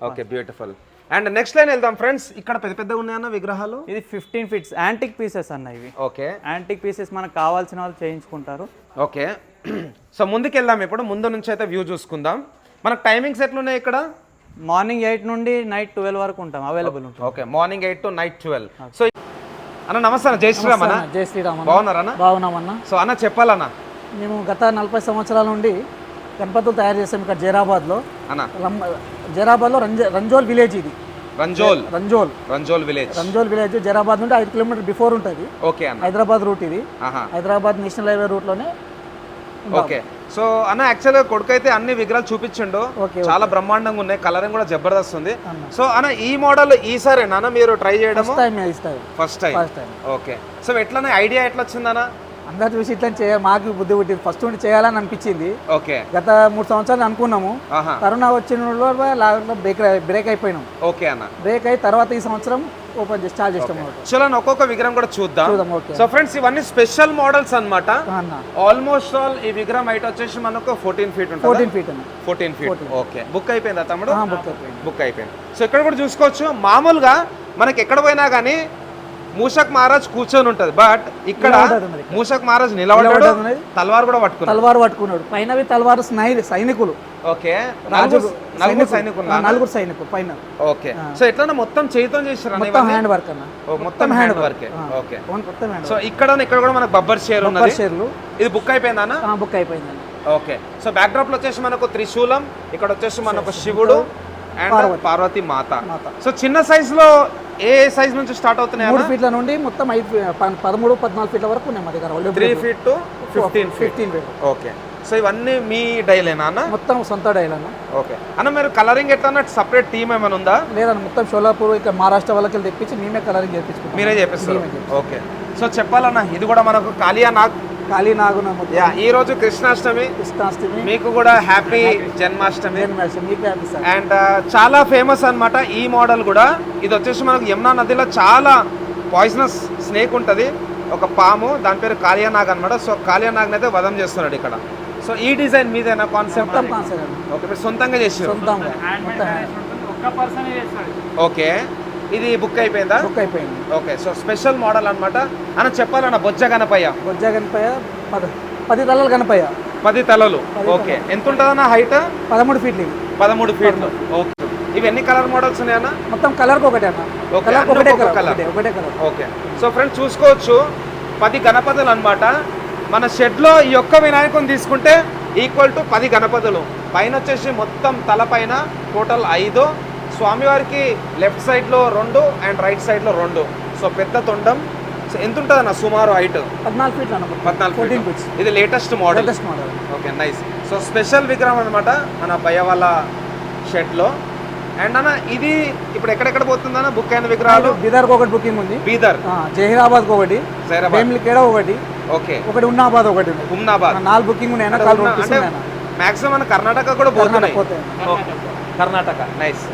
Okay, beautiful. And next line వెళ్దాం ఫ్రెండ్స్, ఇక్కడ పెద్ద పెద్ద ఉన్నాయన్న విగ్రహాలు. ఇది 15 feet యాంటిక్ పీసెస్ అన్న ఇవి. ఓకే, యాంటిక్ పీసెస్ మనకు కావాల్సిన వాళ్ళు చేయించుకుంటారు. ఓకే, సో ముందుకు వెళ్దాం. ఇప్పుడు ముందు నుంచి అయితే వ్యూ చూసుకుందాం. మనకు టైమింగ్స్ ఎట్లున్నాయి ఇక్కడ? మార్నింగ్ 8 నుండి నైట్ 12 వరకు ఉంటాం, అవైలబుల్ ఉంటుంది. Okay, morning 8 to night 12. So అన్న నమస్తే అన్న, జై శ్రీరామ్ అన్న. జై శ్రీరామ్. బాగున్నారన్న? బాగున్నామన్నా. సో అన్న చెప్పాలన్నా, మేము గత 40 సంవత్సరాల నుండి గణపతులు తయారు చేసాం ఇక్కడ జైరాబాద్లో. అన్న జైరాబాద్లో రంజోల్ విలేజ్. ఇది రంజోల్ విలేజ్ జైరాబాద్ నుండి 5 kilometers బిఫోర్ ఉంటుంది. ఓకే అన్న, హైదరాబాద్ రూట్ ఇది. హైదరాబాద్ నేషనల్ హైవే రూట్లోనే. ఓకే, సో అన్న యాక్చువల్గా కొడుకు అయితే అన్ని విగ్రహాలు చూపించిండు, చాలా బ్రహ్మాండంగా ఉన్నాయి, కలరింగ్ కూడా జబర్దస్త్ ఉంది. సో అన్న ఈ మోడల్ ఈసారి నాన్న మీరు ట్రై చేయడం ఫస్ట్ టైం? ఓకే, సో ఎట్లా ఐడియా ఎట్లా వచ్చిందన్న? అందరు చూసి ఇట్లా చేయాలి, మాకు బుద్ధి పుట్టింది, ఫస్ట్ నుండి చేయాలని అనిపించింది. ఓకే, గత 3 సంవత్సరాలు అనుకున్నాము. కరోనా వచ్చిన బ్రేక్ అయిపోయినాం. ఓకే అన్న, బ్రేక్ అయి తర్వాత ఈ సంవత్సరం ఓపెన్ చేసి స్టార్ట్ చేస్తాం. చలో ఒక్కొక్క విగ్రహం కూడా చూద్దాం. సో ఫ్రెండ్స్ ఇవన్నీ స్పెషల్ మోడల్స్ అన్నమాట. ఆల్మోస్ట్ ఆల్ ఈ విగ్రహం హైట్ వచ్చేసి మనకు 14 feet ఉంటుంది. 14 feet. ఓకే, బుక్ అయిపోయిందా తమ్ముడు? బుక్ అయిపోయింది. సో ఇక్కడ కూడా చూసుకోవచ్చు, మామూలుగా మనకి ఎక్కడ పోయినా కానీ మూషక్ మహారాజ్ కూర్చొని ఉంటది, బట్ ఇక్కడ మూషక్ మహారాజ్ నిలబడ్డాడు, తల్వార్ కూడా పట్టుకున్నాడు. పైనవి తల్వార్ సైనికులు. ఓకే, నలుగురు సైనికులు పైన. ఓకే, సో ఎట్లా మొత్తం చేతితో చేశారు? హ్యాండ్ వర్క్ అన్న, మొత్తం హ్యాండ్ వర్క్. ఓకే, సో ఇక్కడ కూడా మనకు బబ్బర్ షేర్ ఉన్నది. ఇది బుక్ అయిపోయిందా? బుక్ అయిపోయింది. ఓకే, సో బ్యాక్ డ్రాప్ లో వచ్చేసి మనకు త్రిశూలం, ఇక్కడ వచ్చేసి మనకు శివుడు అండ్ పార్వతి మాత. సో చిన్న సైజ్ లో ఏ సైజ్ నుంచి స్టార్ట్ అవుతున్నాయి? 3 feet నుండి మొత్తం 13-14 feet వరకు ఉన్నాయి మా దగ్గర. 3 feet to 15 feet. Okay, so ఇవన్నీ మీ డైలేనా అన్న? మొత్తం సొంత డైల్ అన్న. ఓకే అన్న, మీరు కలరింగ్ ఎట్లా సపరేట్ టీమ్ ఏమైనా ఉందా? లేదన్న, మొత్తం షోలాపూర్ ఇక్కడ మహారాష్ట్ర వాళ్ళకి తెప్పించి మేమే కలరింగ్ చేయించుకుంటాం. మీరే చేపిస్తారు? ఓకే, సో చెప్పాలన్న ఇది కూడా మనకు ఈ రోజు కృష్ణాష్టమి, మీకు కూడా హ్యాపీ జన్మాష్టమి. అండ్ చాలా ఫేమస్ అన్నమాట ఈ మోడల్ కూడా. ఇది వచ్చేసి మనకు యమునా నదిలో చాలా పాయిజనస్ స్నేక్ ఉంటుంది, ఒక పాము, దాని పేరు కాళియానాగ్ అనమాట. సో కాళియానాగ్ అయితే వధం చేస్తున్నాడు ఇక్కడ. సో ఈ డిజైన్ మీదేనా కాన్సెప్ట్? ఓకే, మీరు సొంతంగా చేసారు? ఓకే, ఇది బుక్ అయిపోయిందా? బుక్ అయిపోయింది. ఓకే, సో స్పెషల్ మోడల్ అన్నమాట. అన్న చెప్పాలన్న బొజ్జ గణపయ్య 10 తలలు గణపయ్య. 10 తలలు. ఓకే, ఎంత ఉంటుందన్న హైట్? 13 feet. 13 feet. ఓకే, ఇవి ఎన్ని కలర్ మోడల్స్ ఉన్నాయన్న? మొత్తం కలర్ ఒకటే అన్న. ఒకటే కలర్. ఓకే, సో ఫ్రెండ్స్ చూసుకోవచ్చు 10 గణపతులు అన్నమాట. మన షెడ్లో ఈ ఒక్క వినాయకుని తీసుకుంటే ఈక్వల్ టు 10 గణపతులు. పైన వచ్చేసి మొత్తం తలపైన టోటల్ 5, స్వామివారికి లెఫ్ట్ సైడ్లో 2 అండ్ రైట్ సైడ్లో 2. సో పెద్ద తొండం. సో ఎంత ఉంటుంది అన్న సుమారు హైట్? 14 feet. 14 feet. ఇది latest model. Okay, nice. So special విగ్రహం అనమాట మన భయ వాళ్ళ షెడ్లో. అండ్ అన్న ఇది ఇప్పుడు ఎక్కడెక్కడ పోతుందన్న బుక్ అయిన విగ్రహాలు? బీదర్ ఒకటి బుకింగ్ ఉంది. బీదర్, జహీరాబాద్ ఒకటి, వేములకేడ ఒకటి, ఒకటి ఉన్నాబాద్ ఒకటి. 4 బుకింగ్ ఉన్నాయి. అంటే మాక్సిమం మన కర్ణాటక కూడా పోతున్నాయి. కర్ణాటక, నైస్.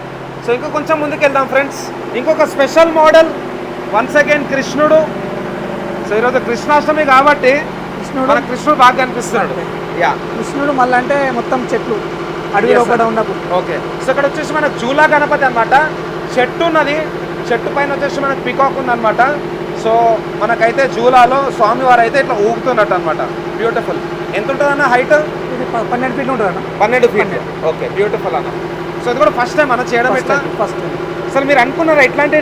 సో ఇంకా కొంచెం ముందుకు వెళ్దాం ఫ్రెండ్స్. ఇంకొక స్పెషల్ మోడల్ వన్స్ అగైన్ కృష్ణుడు. సో ఈరోజు కృష్ణాష్టమి కాబట్టి కృష్ణుడు బాగా కనిపిస్తున్నాడు. యా, కృష్ణుడు మళ్ళీ అంటే మొత్తం చెట్లు అడవిలో కూడా ఉన్నప్పుడు. ఓకే, సో ఇక్కడ వచ్చేసి మనకు జూలా గణపతి అనమాట. చెట్టు ఉన్నది, చెట్టు పైన వచ్చేసి మనకు పికాక్ ఉంది అనమాట. సో మనకైతే జూలాలో స్వామివారు అయితే ఇట్లా ఊగుతున్నట్టు అనమాట. బ్యూటిఫుల్. ఎంత ఉంటుంది అన్న హైట్? ఇది 12 feet ఉంటుంది అన్న. 12 feet. ఓకే, బ్యూటిఫుల్ అన్న. సో ఇది కూడా ఫస్ట్ టైం అన్న చేయడం? ఎట్లా ఫస్ట్ టైం? సార్ మీరు అనుకున్నారా ఇట్లాంటి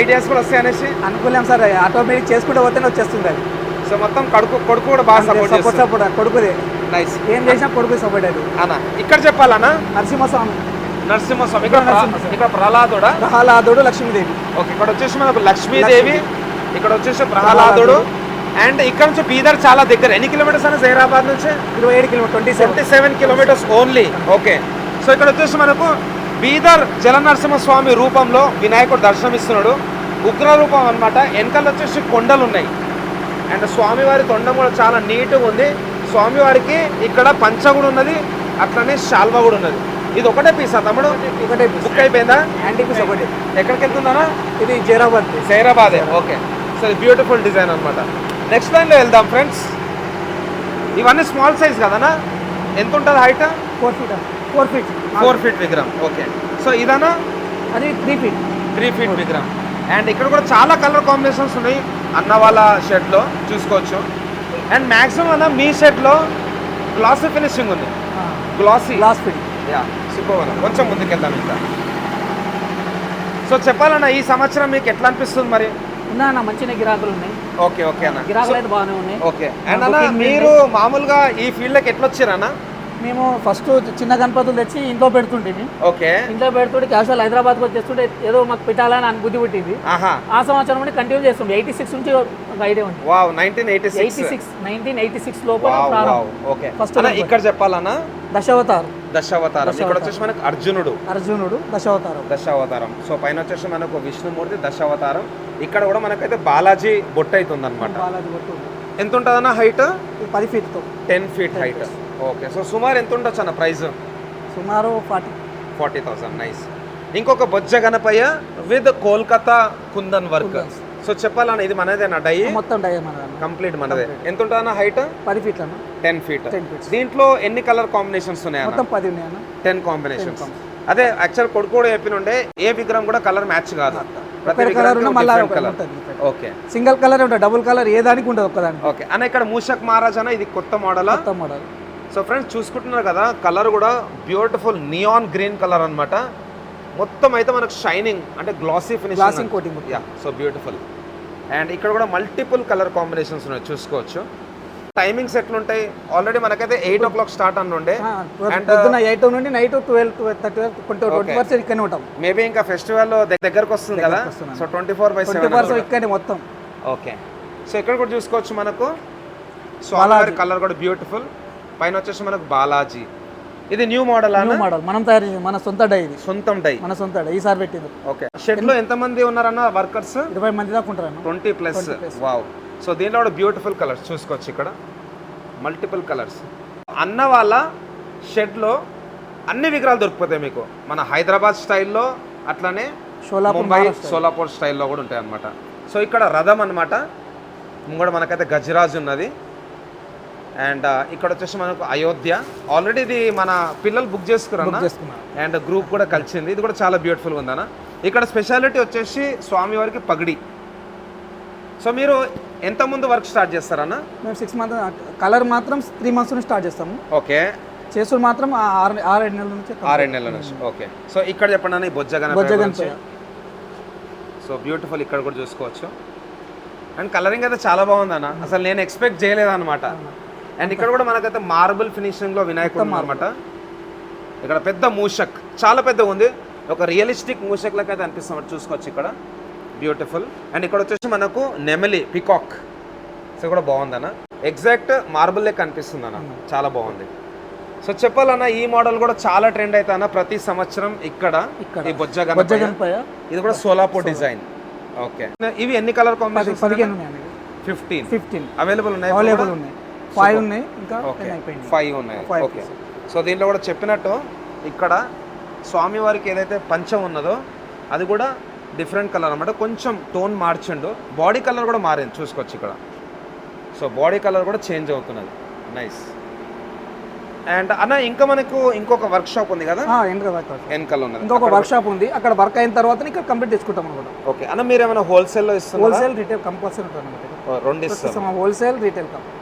ఐడియాస్ కూడా వస్తాయి అనేసి? అనుకోలేం సార్, ఆటోమేటిక్ చేసుకుంటే పోతేనే వచ్చేస్తుంది అది. సో మొత్తం కొడుకు కూడా బాగా సపోర్ట్ కొడుకుదే. నైస్. ఏం చేసినా కొడుకు సపోర్ట్ అది అన్న. ఇక్కడ చెప్పాలన్నా నరసింహస్వామి. ఇక్కడ ప్రహ్లాదుడు, లక్ష్మీదేవి. ఓకే, ఇక్కడ వచ్చేసి మనకు లక్ష్మీదేవి, ఇక్కడ వచ్చేసి ప్రహ్లాదుడు. అండ్ ఇక్కడ నుంచి బీదర్ చాలా దగ్గర. ఎన్ని కిలోమీటర్స్ అన్న జైరాబాద్ నుంచి? 27 kilometers. 27 kilometers only. Okay, so ఇక్కడ వచ్చేసి మనకు బీదర్ జలనరసింహస్వామి రూపంలో వినాయకుడు దర్శనమిస్తున్నాడు. ఉగ్రరూపం అనమాట. వెనకాల వచ్చేసి కొండలు ఉన్నాయి. అండ్ స్వామివారి తొండం కూడా చాలా నీట్గా ఉంది. స్వామివారికి ఇక్కడ పంచ కూడా ఉన్నది, అట్లనే శాల్వా కూడా ఉన్నది. ఇది ఒకటే పీసా తమ్ముడు? ఒకటే పీస్. బుక్ అయిపోయిందా? యాంటీ పీస్ ఒకటి. ఎక్కడికి వెళ్తుందా? ఇది జైరాబాద్. జైరాబాదే. ఓకే. సో ఇది బ్యూటిఫుల్ డిజైన్ అనమాట. నెక్స్ట్ లైన్లో వెళ్దాం ఫ్రెండ్స్. ఇవన్నీ స్మాల్ సైజ్ కదనా? ఎంత ఉంటుంది హైట్? 4 feet. 4 feet. 4 feet విగ్రహం. ఓకే. సో ఇదనా? అది 3 feet. 3 feet విగ్రహం. అండ్ ఇక్కడ కూడా చాలా కలర్ కాంబినేషన్స్ ఉన్నాయి అన్న వాళ్ళ షర్ట్లో చూసుకోవచ్చు. అండ్ మ్యాక్సిమం అన్న మీ షర్ట్లో గ్లాసీ ఫినిషింగ్ ఉంది. Glossy glass fit. Yeah super అన్న. కొంచెం ముందుకెళ్దాం ఇంకా. సో చెప్పాలన్న ఈ సంవత్సరం మీకు ఎట్లా అనిపిస్తుంది మరి? ఉన్నా మంచిగా గిరాకులు ఉన్నాయి. ఓకే ఓకే అన్న. గిరాకులు అయితే బాగానే ఉన్నాయి. ఓకే. అండ్ అన్న మీరు మామూలుగా ఈ ఫీల్డ్కి ఎట్లా వచ్చారన్న? మేము ఫస్ట్ చిన్న గణపతులు తెచ్చి ఇంట్లో పెడుతుంటే ఓకే. ఇంట్లో పెడుతుంటే క్యాషువల్ హైదరాబాద్కి వచ్చేస్తుంటే ఏదో మాకు పెట్టాలని అని బుద్ధి పుట్టింది. ఆ సంవత్సరం నుండి కంటిన్యూ చేస్తుండే. 86 నుంచి ఒక ఐడియా ఉంది. వావ్ 1986 లోపల ప్రారంభం. ఓకే. ఫస్ట్ ఇక్కడ చెప్పాలన్నా దశావతారం. ఇక్కడ వచ్చేసి మనకు అర్జునుడు దశావతారం. సో పైన వచ్చేసి మనకు విష్ణుమూర్తి దశావతారం. ఇక్కడ కూడా మనకైతే బాలాజీ బొట్టు అవుతుంది అనమాట. ఎంత ఉంటుందన్న height? 10 feet. 10 feet height. Okay. So సుమారు ఎంత ఉండొచ్చు అన్న ప్రైస్? సుమారు 40,000. నైస్. ఇంకొక బొజ్జ Ganapayya with Kolkata kundan work. So చెప్పాలన్న ఇది మనదేనా? డై మొత్తం డై మనదే, కంప్లీట్ మనదే. ఎంత ఉంటుందన్న హైట్? 10 feet. 10 feet. దీంట్లో ఎన్ని కలర్ కాంబినేషన్స్ ఉన్నాయన్న? మొత్తం 10 ఉన్నాయన్న. 10 కాంబినేషన్స్. అదే యాక్చువల్ కొడుకు కూడా చెప్పినుండే ఏ విగ్రహం కూడా కలర్ మ్యాచ్ కాదు. ప్రతి కలర్ ఓకే. సింగిల్ కలర్ ఉంటుంది, డబుల్ కలర్ ఏ దానికి ఉంటుంది ఒక్కదానికి. ఓకే అన్న. ఇక్కడ మూషక్ మహారాజ్ అన్న ఇది కొత్త మోడల్. సో ఫ్రెండ్స్ చూసుకుంటున్నారు కదా, కలర్ కూడా బ్యూటిఫుల్ నియాన్ గ్రీన్ కలర్ అన్నమాట. మొత్తం అయితే మనకు షైనింగ్ అంటే glossy finishing coating. Yeah so beautiful. And ఇక్కడ కూడా మల్టిపుల్ కలర్ కాంబినేషన్స్ ఉన్నాయి చూసుకోవచ్చు. టైమింగ్స్ ఎట్లుంటాయి? ఆల్రెడీ మనకైతే 8 o'clock స్టార్ట్ అన్నుండే. అండ్ 8 నుండి నైట్ 12 ఇక్కడనే ఉంటాం. మేబీ ఇంకా ఫెస్టివల్ దగ్గరకు వస్తుంది కదా, సో 24/7 ఇక్కడనే మొత్తం. ఓకే. సో ఇక్కడ కూడా చూసుకోవచ్చు మనకు స్వామివారి కలర్ కూడా బ్యూటిఫుల్. పైన వచ్చేసి మనకు బాలాజీ. ఇది న్యూ మోడల్ మనం తయారు చేసి మన సొంత డై. ఇది సొంతం డై. మన సొంత డై ఈసారి పెట్టింది. ఓకే. షెడ్ లో ఎంత మంది ఉన్నారన్న వర్కర్స్? 20 మంది దాకా ఉంటారు. 20+. వావ్. సో దీంట్లో కూడా బ్యూటిఫుల్ కలర్స్ చూసుకోవచ్చు. ఇక్కడ మల్టిపుల్ కలర్స్. అన్న వాళ్ళ షెడ్లో అన్ని విగ్రహాలు దొరికిపోతాయి మీకు. మన హైదరాబాద్ స్టైల్లో, అట్లానే ముంబై సోలాపూర్ స్టైల్లో కూడా ఉంటాయి అన్నమాట. సో ఇక్కడ రథం అనమాట. ముంగడ మనకైతే గజరాజ్ ఉన్నది. అండ్ ఇక్కడ వచ్చేసి మనకు అయోధ్య. ఆల్రెడీ ఇది మన పిల్లలు బుక్ చేసుకున్నారు అండ్ గ్రూప్ కూడా కలిసింది. ఇది కూడా చాలా బ్యూటిఫుల్గా ఉందన్న. ఇక్కడ స్పెషాలిటీ వచ్చేసి స్వామివారికి పగడి. సో మీరు ఎంత ముందు వర్క్ స్టార్ట్ చేస్తారన్న? మేము 6 months. కలర్ మాత్రం 3 months నుంచి స్టార్ట్ చేస్తాము. ఓకే. చేసుడు మాత్రం 6-7 నెలల నుంచి. 6-7 నెలల నుంచి. ఓకే. సో ఇక్కడ చెప్పండి అన్న, ఈ బొజ్జ గణపయ్య. So beautiful. ఇక్కడ కూడా చూసుకోవచ్చు. అండ్ కలరింగ్ అయితే చాలా బాగుందన్న, అసలు నేను ఎక్స్పెక్ట్ చేయలేదన్నమాట. అండ్ ఇక్కడ కూడా మనకైతే మార్బుల్ ఫినిషింగ్లో వినాయకుడు అనమాట. ఇక్కడ పెద్ద మూషక్ చాలా పెద్దగా ఉంది. ఒక రియలిస్టిక్ మూషక్ లెక్క అయితే అనిపిస్తుంది చూసుకోవచ్చు. ఇక్కడ బ్యూటిఫుల్. అండ్ ఇక్కడ వచ్చేసి మనకు నెమలి పికాక్. సో కూడా బాగుందన్న, ఎగ్జాక్ట్ మార్బుల్ లెక్క అనిపిస్తుంది అన్న, చాలా బాగుంది. సో చెప్పాలన్న ఈ మోడల్ కూడా చాలా ట్రెండ్ అయితే అన్న ప్రతి సంవత్సరం ఇక్కడ ఈ బొజ్జ గణపయ్య. ఇది కూడా సోలాపూర్ డిజైన్. ఓకే. ఇవి ఎన్ని కలర్ కాంబినేషన్స్? 15 అవైలబుల్ ఉన్నాయి. 5 ఉన్నాయి, ఇంకా 5 ఉన్నాయి. ఓకే. సో దీంట్లో కూడా చెప్పినట్టు ఇక్కడ స్వామివారికి ఏదైతే పంచం ఉన్నదో అది కూడా డిఫరెంట్ కలర్ అనమాట. కొంచెం టోన్ మార్చిండు, బాడీ కలర్ కూడా మారింది చూసుకోవచ్చు ఇక్కడ. సో బాడీ కలర్ కూడా చేంజ్ అవుతున్నది. నైస్. అండ్ అన్న ఇంకా మనకు ఇంకొక వర్క్ షాప్ ఉంది కదా వెనకాల ఉన్నది, ఇంకొక వర్క్ షాప్ ఉంది. అక్కడ వర్క్ అయిన తర్వాత ఇక్కడ కంప్లీట్ చేసుకుంటాం అనమాట. ఓకే అన్న. మీరు ఏమైనా హోల్సేల్లో ఇస్తారా? హోల్సేల్ రీటైల్ కంపల్సరీ ఉంటుంది అనమాట. రెండు ఇస్తాం. హోల్సేల్ రీటైల్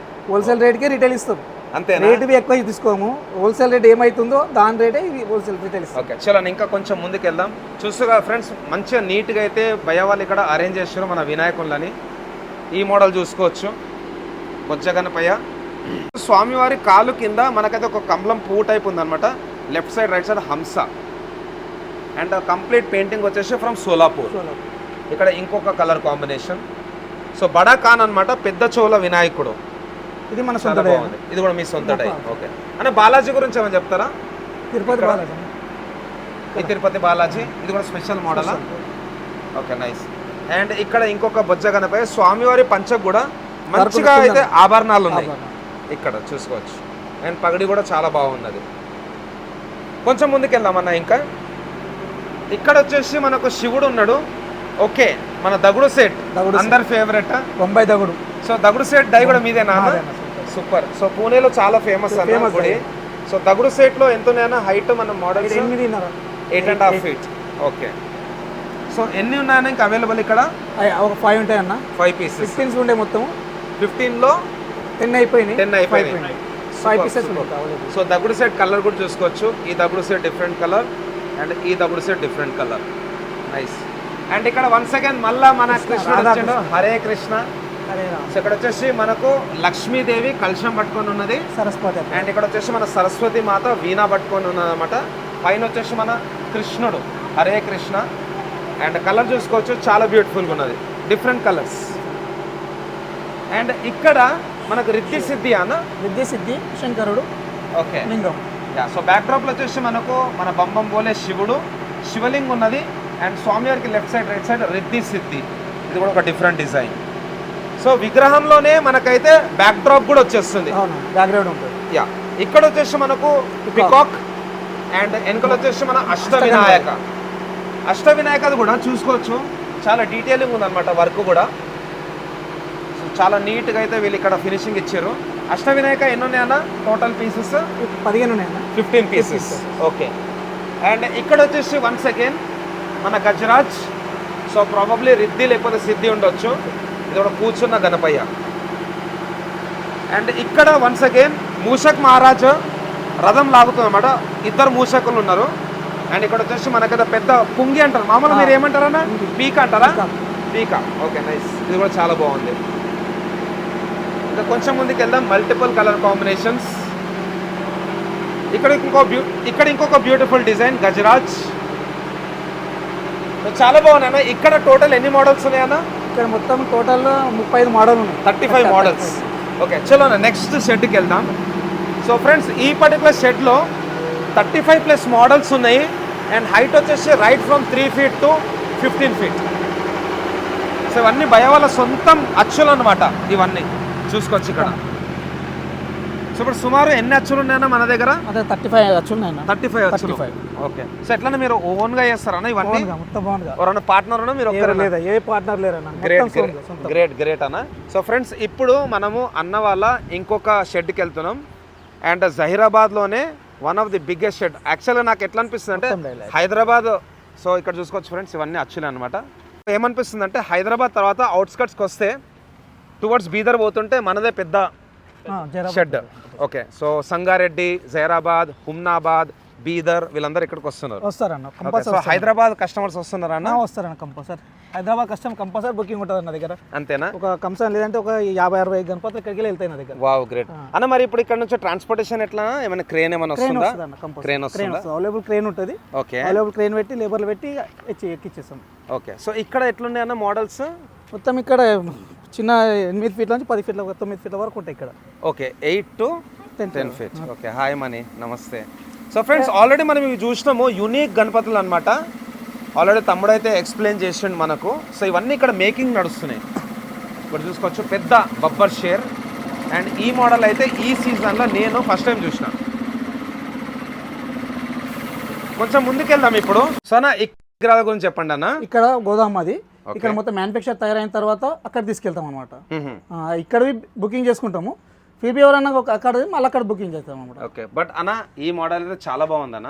హోల్సేల్ రేట్కి రీటైల్ ఇస్తాం. అంతే. రేట్ ఎక్కువ తీసుకోము. హోల్సేల్ రేట్ ఏమైతుందో దాని రేటే ఇవి హోల్సేల్ రీటైల్ ఇస్తాం. ఓకే చలో ఇంకా కొంచెం ముందుకు వెళ్దాం. చూస్తుగా ఫ్రెండ్స్ మంచిగా నీట్గా అయితే భయ వాళ్ళు ఇక్కడ అరేంజ్ చేస్తారు మన వినాయకులని. ఈ మోడల్ చూసుకోవచ్చు బొజ్జ గణపయ్య. స్వామివారి కాలు కింద మనకైతే ఒక కమలం పువ్వు టైప్ ఉందన్నమాట. లెఫ్ట్ సైడ్ రైట్ సైడ్ హంస. అండ్ కంప్లీట్ పెయింటింగ్ వచ్చేసి ఫ్రమ్ సోలాపూర్. ఇక్కడ ఇంకొక కలర్ కాంబినేషన్. సో బడా ఖాన్ అనమాట, పెద్ద చోళ వినాయకుడు. ఇది మన సొంత. ఇది కూడా మీ సొంత డై. ఓకే అంటే బాలాజీ గురించి ఏమైనా చెప్తారా? తిరుపతి బాలాజీ. ఈ తిరుపతి బాలాజీ ఇది కూడా special model. Okay nice. And ఇక్కడ ఇంకొక బొజ్జ గణపయ్య, స్వామివారి పంచకు కూడా మంచిగా అయితే ఆభరణాలు ఉన్నాయి ఇక్కడ చూసుకోవచ్చు. అండ్ పగడి కూడా చాలా బాగున్నది. కొంచెం ముందుకు వెళ్దామన్నా. ఇంకా ఇక్కడ వచ్చేసి మనకు శివుడు ఉన్నాడు. ఓకే, మన దగుడు సెట్ అందరి favourite Bombay Dagdu. So Dagdu set die కూడా మీదేనా? సూపర్. సో పూణేలో చాలా ఫేమస్ అన్న గుడి. సో దగుడు సెట్ లో ఎంత ఉన్నాయన్నా హైట్ మన మోడల్ 8.5 feet. ఓకే, సో ఎన్ని ఉన్నాయన్నా ఇంకా అవైలబుల్ ఇక్కడ? ఒక 5 ఉంటాయి అన్న. 5 pieces. 15 ఉండే మొత్తం. 15లో 10 అయిపోయినాయి. 10 అయిపోయినాయి. 5 pieces ఉంటాయి. సో దగుడు సెట్ కలర్ కూడా చూసుకోవచ్చు. ఈ Dagdu set different colour and ఈ Dagdu set different colour. Nice. And ఇక్కడ వన్స్ అగైన్ మళ్ళా మన కృష్ణుడు వచ్చాడు. హరే కృష్ణ. సో ఇక్కడ వచ్చేసి మనకు లక్ష్మీదేవి కలశం పట్టుకొని ఉన్నది, సరస్వతి. అండ్ ఇక్కడ వచ్చేసి మన సరస్వతి మాత వీణా పట్టుకొని ఉన్నది అనమాట. పైన వచ్చేసి మన కృష్ణుడు హరే కృష్ణ. అండ్ కలర్ చూసుకోవచ్చు, చాలా బ్యూటిఫుల్గా ఉన్నది, డిఫరెంట్ కలర్స్. అండ్ ఇక్కడ మనకు రిద్ధి సిద్ధి అన్న, రిద్ధి సిద్ధి శంకరుడు. ఓకే, లింగం. సో బ్యాక్ డ్రాప్లో వచ్చేసి మనకు మన బంబం బోలే శివుడు, శివలింగం ఉన్నది. అండ్ స్వామివారికి left side right side Riddhi సిద్ధి. ఇది కూడా ఒక డిఫరెంట్ డిజైన్. సో విగ్రహంలోనే మనకైతే బ్యాక్ డ్రాప్ కూడా వచ్చేస్తుంది. బ్యాక్గ్రౌండ్ ఉంటుంది. యా, ఇక్కడ వచ్చేసి మనకు పికాక్ అండ్ వెనకలు వచ్చేసి మన అష్టవినాయక. అష్టవినాయకది కూడా చూసుకోవచ్చు, చాలా డీటెయిలింగ్ ఉందన్నమాట వర్క్ కూడా. సో చాలా నీట్గా అయితే వీళ్ళు ఇక్కడ ఫినిషింగ్ ఇచ్చారు. అష్టవినాయక ఎన్ని ఉన్నాయన్న టోటల్ పీసెస్? 15 ఉన్నాయన్న. 15 పీసెస్. ఓకే, అండ్ ఇక్కడ వచ్చేసి వన్స్ అగైన్ మన గజరాజ్. సో ప్రాబబ్లీ రిద్ధి లేకపోతే సిద్ధి ఉండొచ్చు. ఇది కూడా కూర్చున్న గణపయ్య. అండ్ ఇక్కడ వన్స్ అగైన్ మూషక్ మహారాజ్ రథం లాగుతుంది అన్నమాట. 2 మూషకులు ఉన్నారు. అండ్ ఇక్కడ వచ్చేసి మనకైతే పెద్ద పుంగి అంటారు, మామూలు మీరు ఏమంటారన్నా? పీక అంటారా? పీక. Okay, nice. ఇది కూడా చాలా బాగుంది. ఇంకా కొంచెం ముందుకు వెళ్దాం. Multiple colour combinations. ఇక్కడ ఇంకొక బ్యూటిఫుల్ డిజైన్ గజరాజ్. చాలా బాగున్నాయి. ఇక్కడ టోటల్ ఎన్ని మోడల్స్ ఉన్నాయన్న? ఇక్కడ మొత్తం టోటల్ 35 మోడల్ ఉన్నాయి. 35 మోడల్స్. ఓకే, చలో నెక్స్ట్ షెడ్కి వెళ్దాం. సో ఫ్రెండ్స్, ఈ పర్టికులర్ షెడ్లో 35+ మోడల్స్ ఉన్నాయి. అండ్ హైట్ వచ్చేసి right from 3 feet to 15 feet. So ఇవన్నీ భయ వాళ్ళ సొంతం అచ్చులు అనమాట. ఇవన్నీ చూసుకోవచ్చు ఇక్కడ. సో ఇప్పుడు సుమారు ఎన్ని అచ్చులు ఉన్నాయన్నా మన దగ్గర? అదే 35 అచ్చులు ఉన్నాయి. 35 అచ్చులు. ఓకే, సో ఎట్లా మీరు ఓన్గా చేస్తారన్నా ఇవన్నీ? మొత్తం ఓన్గా. ఎవరన్నా పార్ట్నర్ ఉన్నా మీరు ఒక్కరే? లేదా, ఏ పార్ట్నర్ లేరన్నా. గ్రేట్ అన్న. సో ఫ్రెండ్స్, ఇప్పుడు మనము అన్న వాళ్ళ ఇంకొక షెడ్కి వెళ్తున్నాం. అండ్ జహీరాబాద్లోనే one of the biggest shed. యాక్చువల్గా నాకు ఎట్లా అనిపిస్తుంది అంటే హైదరాబాద్. సో ఇక్కడ చూసుకోవచ్చు ఫ్రెండ్స్, ఇవన్నీ అచ్చులే అనమాట. ఏమనిపిస్తుంది అంటే హైదరాబాద్ తర్వాత అవుట్స్కట్స్కి వస్తే టువర్డ్స్ బీదర్ పోతుంటే మనదే పెద్ద shed. Okay, so Sangareddy, Zaheerabad, Humnabad, Bidar వీళ్ళందరూ ఇక్కడికి వస్తారన్న. సో హైదరాబాద్ కస్టమర్స్ వస్తున్నారన్న? వస్తారన్న compulsory. Hyderabad customer compulsory booking ఉంటుంది నా దగ్గర. అంతేనా? ఒక కంపల్సరీ లేదంటే ఒక 50-60 గణపతులు ఇక్కడికి వెళ్తాయి నా దగ్గర. వావ్, గ్రేట్ అన్న. మరి ఇప్పుడు ఇక్కడ నుంచి ట్రాన్స్పోర్టేషన్ ఎట్లా? ఏమైనా క్రేన్ ఏమైనా వస్తుందా? క్రేన్ వస్తుందా? అవైలబుల్ క్రేన్ ఉంటుంది. ఓకే, అవైలబుల్ క్రేన్ పెట్టి లేబర్లు పెట్టి ఎక్కిచ్చేస్తాం. ఓకే, సో ఇక్కడ ఎట్లున్నాయి అన్న మోడల్స్? మొత్తం ఇక్కడ చిన్న 8 feet నుంచి 10 feet 9 feet వరకు ఉంటాయి ఇక్కడ. Okay, 8 to 10 feet. Okay, hi money, నమస్తే. సో ఫ్రెండ్స్, ఆల్రెడీ మనం ఇవి చూసినాము, యూనిక్ గణపతులు అనమాట. ఆల్రెడీ తమ్ముడు అయితే ఎక్స్ప్లెయిన్ చేసిండు మనకు. సో ఇవన్నీ ఇక్కడ మేకింగ్ నడుస్తున్నాయి. ఇక్కడ చూసుకోవచ్చు, పెద్ద బబ్బర్ షేర్. అండ్ ఈ మోడల్ అయితే ఈ సీజన్లో నేను ఫస్ట్ టైం చూసిన. కొంచెం ముందుకెళ్దాం ఇప్పుడు. సో అన్న, విగ్రహాల గురించి చెప్పండి అన్న. ఇక్కడ గోదాం అది. ఇక్కడ మొత్తం మ్యానుఫ్యాక్చర్ తయారైన తర్వాత అక్కడ తీసుకెళ్తాం అనమాట. ఇక్కడ బుకింగ్ చేసుకుంటాము. ఫీబీ ఎవరన్నా అక్కడ మళ్ళీ అక్కడ బుకింగ్ చేస్తాం అనమాట. ఓకే, బట్ అన్న ఈ మోడల్ అయితే చాలా బాగుంది అన్న.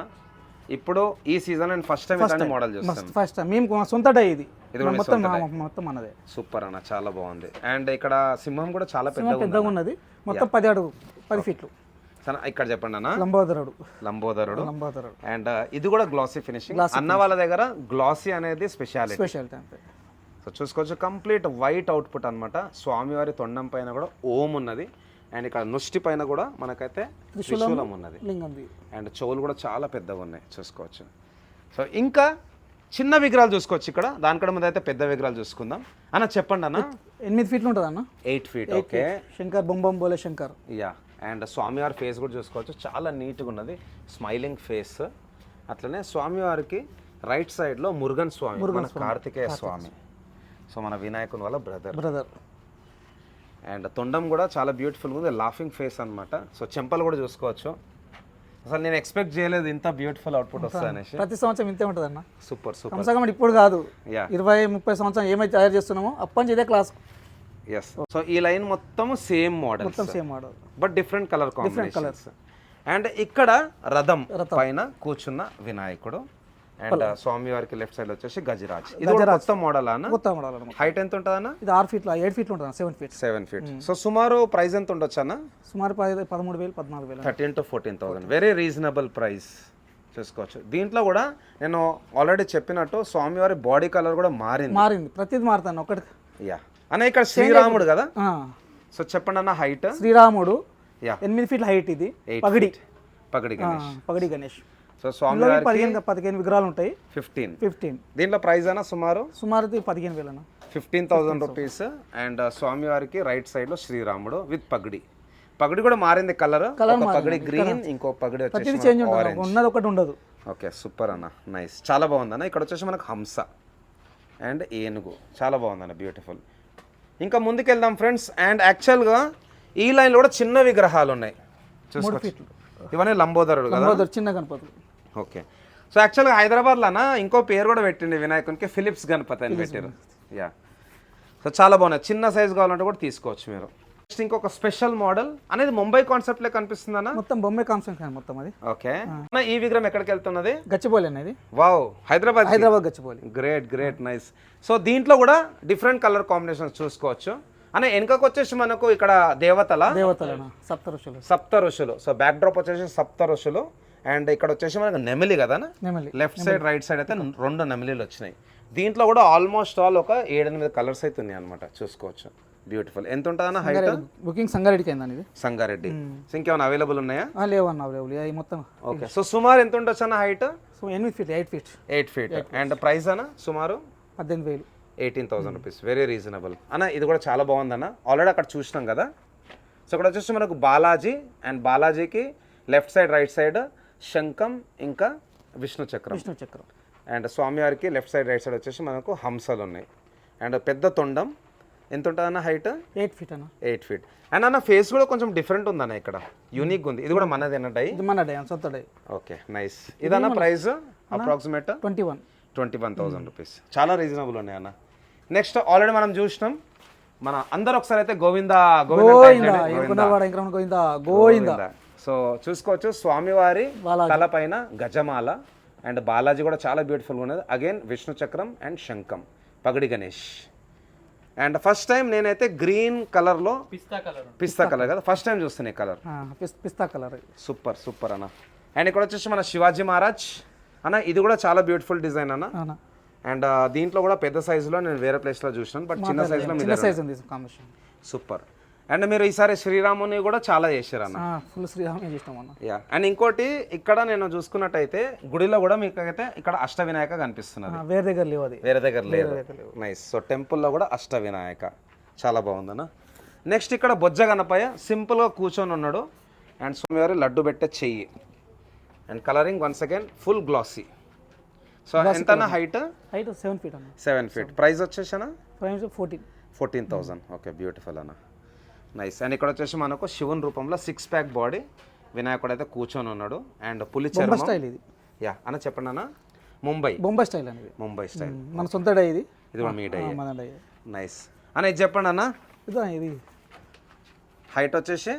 ఇప్పుడు ఈ సీజన్ అండ్ ఫస్ట్ టైం ఇలాంటి మోడల్ చూస్తాను. ఫస్ట్ టైం మేము సొంత డై ఇది మొత్తం మనదే. సూపర్ అన్న, చాలా బాగుంది. అండ్ ఇక్కడ సింహం కూడా చాలా పెద్దగా ఉన్నది. మొత్తం 10 feet. ఇక్కడ చెప్పండి అన్న. లంబోదరుడు. అండ్ ఇది కూడా గ్లాసీ ఫినిషింగ్. అన్న వాళ్ళ దగ్గర గ్లాసీ అనేది స్పెషాలిటీ. సో చూసుకోవచ్చు, కంప్లీట్ వైట్ అవుట్పుట్ అనమాట. స్వామివారి తొండం పైన కూడా ఓం ఉన్నది. అండ్ ఇక్కడ నుష్టి పైన కూడా మనకైతే త్రిశూలం ఉన్నది. అండ్ చెవులు కూడా చాలా పెద్దగా ఉన్నాయి చూసుకోవచ్చు. సో ఇంకా చిన్న విగ్రహాలు చూసుకోవచ్చు ఇక్కడ. దానికన్నా ముందు అయితే పెద్ద విగ్రహాలు చూసుకుందాం. అన్న చెప్పండి అన్న. 8 feet ఉంటుంది అన్న. 8 feet. ఓకే, శంకర్ బొంబం బోలే శంకర్. యా, అండ్ స్వామివారి ఫేస్ కూడా చూసుకోవచ్చు, చాలా నీట్గా ఉన్నది, స్మైలింగ్ ఫేస్. అట్లనే స్వామివారికి రైట్ సైడ్లో మురుగన్ స్వామి, మన కార్తికేయ స్వామి. సో మన వినాయకుని వాళ్ళ బ్రదర్. బ్రదర్. అండ్ తొండం కూడా చాలా బ్యూటిఫుల్గా ఉంది, లాఫింగ్ ఫేస్ అనమాట. సో చెంపలు కూడా చూసుకోవచ్చు. అసలు నేను ఎక్స్పెక్ట్ చేయలేదు ఇంత బ్యూటిఫుల్ అవుట్పుట్ వస్తుంది అనేసి. ప్రతి సంవత్సరం ఇంతే ఉంటుంది అన్న. Super super. కమ్సకం ఇప్పుడు కాదు, యా 20-30 సంవత్సరం ఏమైతే తయారు చేస్తున్నామో అప్పటి నుంచి ఇదే క్లాస్. ఎస్. సో ఈ లైన్ మొత్తం సేమ్ మోడల్, మొత్తం same model, but different colour combinations. And ఇక్కడ రథం పైన కూర్చున్న వినాయకుడు అండ్ స్వామి వారికి లెఫ్ట్ సైడ్ వచ్చేసి గజరాజ్. ఇది కూడా కొత్త మోడల్ అన్న. కొత్త మోడల్ అన్న. హైట్ ఎంత ఉంటుంది అన్న? ఇది 6 ఫీట్ల 7 ఫీట్లు ఉంటుంది, 7 ఫీట్. 7 ఫీట్. సో సుమారు ప్రైస్ ఎంత ఉండొచ్చు అన్న? సుమారు 13,000 14,000. 13,000 to 14,000. వెరీ రీజనబుల్ ప్రైస్ చూసుకోవచ్చు. దీంట్లో కూడా నేను ఆల్రెడీ చెప్పినట్టు స్వామివారి బాడీ కలర్ కూడా మారింది. ప్రతిది మారుతాను ఒకటి. యా అన్న ఇక్కడ శ్రీరాముడు కదా. ఆ. సో చెప్పండి అన్న హైట్. శ్రీరాముడు యా 8 ఫీట్ల హైట్. ఇది 8 పగడి feet. పగడి గణేష్. పగడి గణేష్. సో స్వామివారికి 15 విగ్రహాలు ఉంటాయి. 15. దీంట్లో ప్రైస్ అన్న సుమారు 15,000 అన్న. 15,000 రూపీస్. అండ్ స్వామివారికి రైట్ సైడ్ లో శ్రీరాముడు విత్ పగడి. పగడి కూడా మారింది కలర్. ఒక పగడి గ్రీన్, ఇంకో పగడి వచ్చేసి చేంజ్ ఆరెంజ్. ఉన్నది ఒకటి ఉండదు. ఓకే సూపర్ అన్న, నైస్. చాలా బాగుంది అన్న. ఇక్కడ వచ్చేసి మనకు హంస అండ్ ఏనుగు. చాలా బాగుందన్న, బ్యూటిఫుల్. ఇంకా ముందుకెళ్దాం ఫ్రెండ్స్. అండ్ యాక్చువల్గా ఈ లైన్లో కూడా చిన్న విగ్రహాలు ఉన్నాయి చూసుకోవచ్చు. ఇవన్నీ లంబోదరుడు కదా, చిన్న గణపతులు. ఓకే. సో యాక్చువల్గా హైదరాబాద్లోనా ఇంకో పేరు కూడా పెట్టింది వినాయకునికి, ఫిలిప్స్ గణపతి అని పెట్టారు. యా సో చాలా బాగున్నాయి. చిన్న సైజ్ కావాలంటే కూడా తీసుకోవచ్చు మీరు. నెక్స్ట్ ఇంకొక స్పెషల్ మోడల్ అనేది ముంబై కాన్సెప్ట్ లే కనిపిస్తుందన్న. మొత్తం బొమ్మే కాన్సెప్ట్ మొత్తం అది. ఓకే. ఈ విగ్రహం ఎక్కడికి వెళ్తున్నది? గచ్చిబౌలి అనేది. Wow, Hyderabad Gachibowli. Great nice. So దీంట్లో కూడా డిఫరెంట్ కలర్ కాంబినేషన్స్ చూసుకోవచ్చు. అనే వెనుకకు వచ్చేసి మనకు ఇక్కడ దేవతల సప్త ఋషులు. సో బ్యాక్ డ్రాప్ వచ్చేసి సప్త ఋషులు. అండ్ ఇక్కడ వచ్చేసి మనకు నెమిలి కదా, లెఫ్ట్ సైడ్ రైట్ సైడ్ అయితే 2 నెమిలీలు వచ్చినాయి. దీంట్లో కూడా ఆల్మోస్ట్ ఆల్ ఒక 7-8 కలర్స్ అయితే ఉన్నాయి అనమాట చూసుకోవచ్చు. బ్యూటిఫుల్. ఎంత ఉంటుందన్న హైట్? బుకింగ్ సంగారెడ్డికి అయింది. సంగారెడ్డి. సో ఇంకేమైనా అవైలబుల్ ఉన్నాయా? లేవన్న, అవైలబుల్ మొత్తం. ఓకే. సో సుమారు ఎంత ఉండొచ్చు అన్న హైట్? 8 ఫీట్. అండ్ ప్రైస్ అన్న సుమారు 18,000. 18,000 రూపీస్. వెరీ రీజనబుల్ అన్న. ఇది కూడా చాలా బాగుందన్న. ఆల్రెడీ అక్కడ చూసినాం కదా. సో ఇక్కడ వచ్చేసి మనకు బాలాజీ, అండ్ బాలాజీకి లెఫ్ట్ సైడ్ రైట్ సైడ్ శంఖం ఇంకా విష్ణు చక్రం. అండ్ స్వామివారికి లెఫ్ట్ సైడ్ రైట్ సైడ్ వచ్చేసి మనకు హంసలు ఉన్నాయి. అండ్ పెద్ద తొండం. ఎంత ఉంటుంది అన్న హైట్? 8 ఫీట్ అన్న. 8 ఫీట్. అండ్ అన్న ఫేస్ కూడా కొంచెం డిఫరెంట్ ఉందన్న, ఇక్కడ యూనిక్ ఉంది. ఇది కూడా మనది అన్న డై? మన డై, సొంత డై. Okay nice. ఇదన్న ప్రైస్ అప్రాక్సిమేట్ 21,000 రూపీస్. చాలా రీజనబుల్ ఉన్నాయి అన్న. నెక్స్ట్ ఆల్రెడీ మనం చూసినాం. మన అందరు ఒకసారి అయితే గోవిందా. సో చూసుకోవచ్చు స్వామివారి తల పైన గజమాల. అండ్ బాలాజీ కూడా చాలా బ్యూటిఫుల్గా ఉన్నది. అగైన్ విష్ణు చక్రం అండ్ శంఖం, పగడి గణేష్. అండ్ ఫస్ట్ టైం నేనైతే గ్రీన్ కలర్లో, పిస్తా కలర్ కదా, ఫస్ట్ టైం చూస్తాను ఈ కలర్. పిస్తా కలర్. సూపర్ అన్న. అండ్ ఇక్కడ వచ్చేసి మన శివాజీ మహారాజ్ అన్న. ఇది కూడా చాలా బ్యూటిఫుల్ డిజైన్ అన్న. అండ్ దీంట్లో కూడా పెద్ద సైజులో నేను వేరే ప్లేస్లో చూసాను, బట్ చిన్న సైజులో సూపర్. అండ్ మీరు ఈసారి శ్రీరాముని కూడా చాలా చేశారు అన్న. ఫుల్ శ్రీరాముని చేసినాం అన్న. యా. అండ్ ఇంకోటి ఇక్కడ నేను చూసుకున్నట్టయితే గుడిలో కూడా మీకు అయితే ఇక్కడ అష్టవినాయక కనిపిస్తున్నది. వేరే దగ్గర లేదు. నైస్. సో టెంపుల్లో కూడా అష్టవినాయక చాలా బాగుందన్న. నెక్స్ట్ ఇక్కడ బొజ్జ గణపయ్య సింపుల్గా కూర్చొని ఉన్నాడు. అండ్ స్వామివారి లడ్డు పెట్టే చెయ్యి. And colouring once again full glossy. So ఎంత హైట్? 7 ఫీట్ అన్న. 7 ఫీట్. ప్రైస్ వచ్చేసానా? 14,000. ఓకే బ్యూటిఫుల్ అన్న, నైస్. అండ్ ఇక్కడ వచ్చేసి మనకు శివుని రూపంలో 6 ప్యాక్ బాడీ వినాయకుడు అయితే కూర్చొని ఉన్నాడు. అండ్ పులి చర్మం స్టైల్ ఇది. యా అన్న చెప్పండి అన్న. బొంబాయి స్టైల్ అనేది. ముంబై స్టైల్. మన సొంత డై ఇది. ఇది కూడా మీ డై. నైస్ అన్న. ఇది చెప్పండి అన్న. ఇది హైట్ వచ్చేసి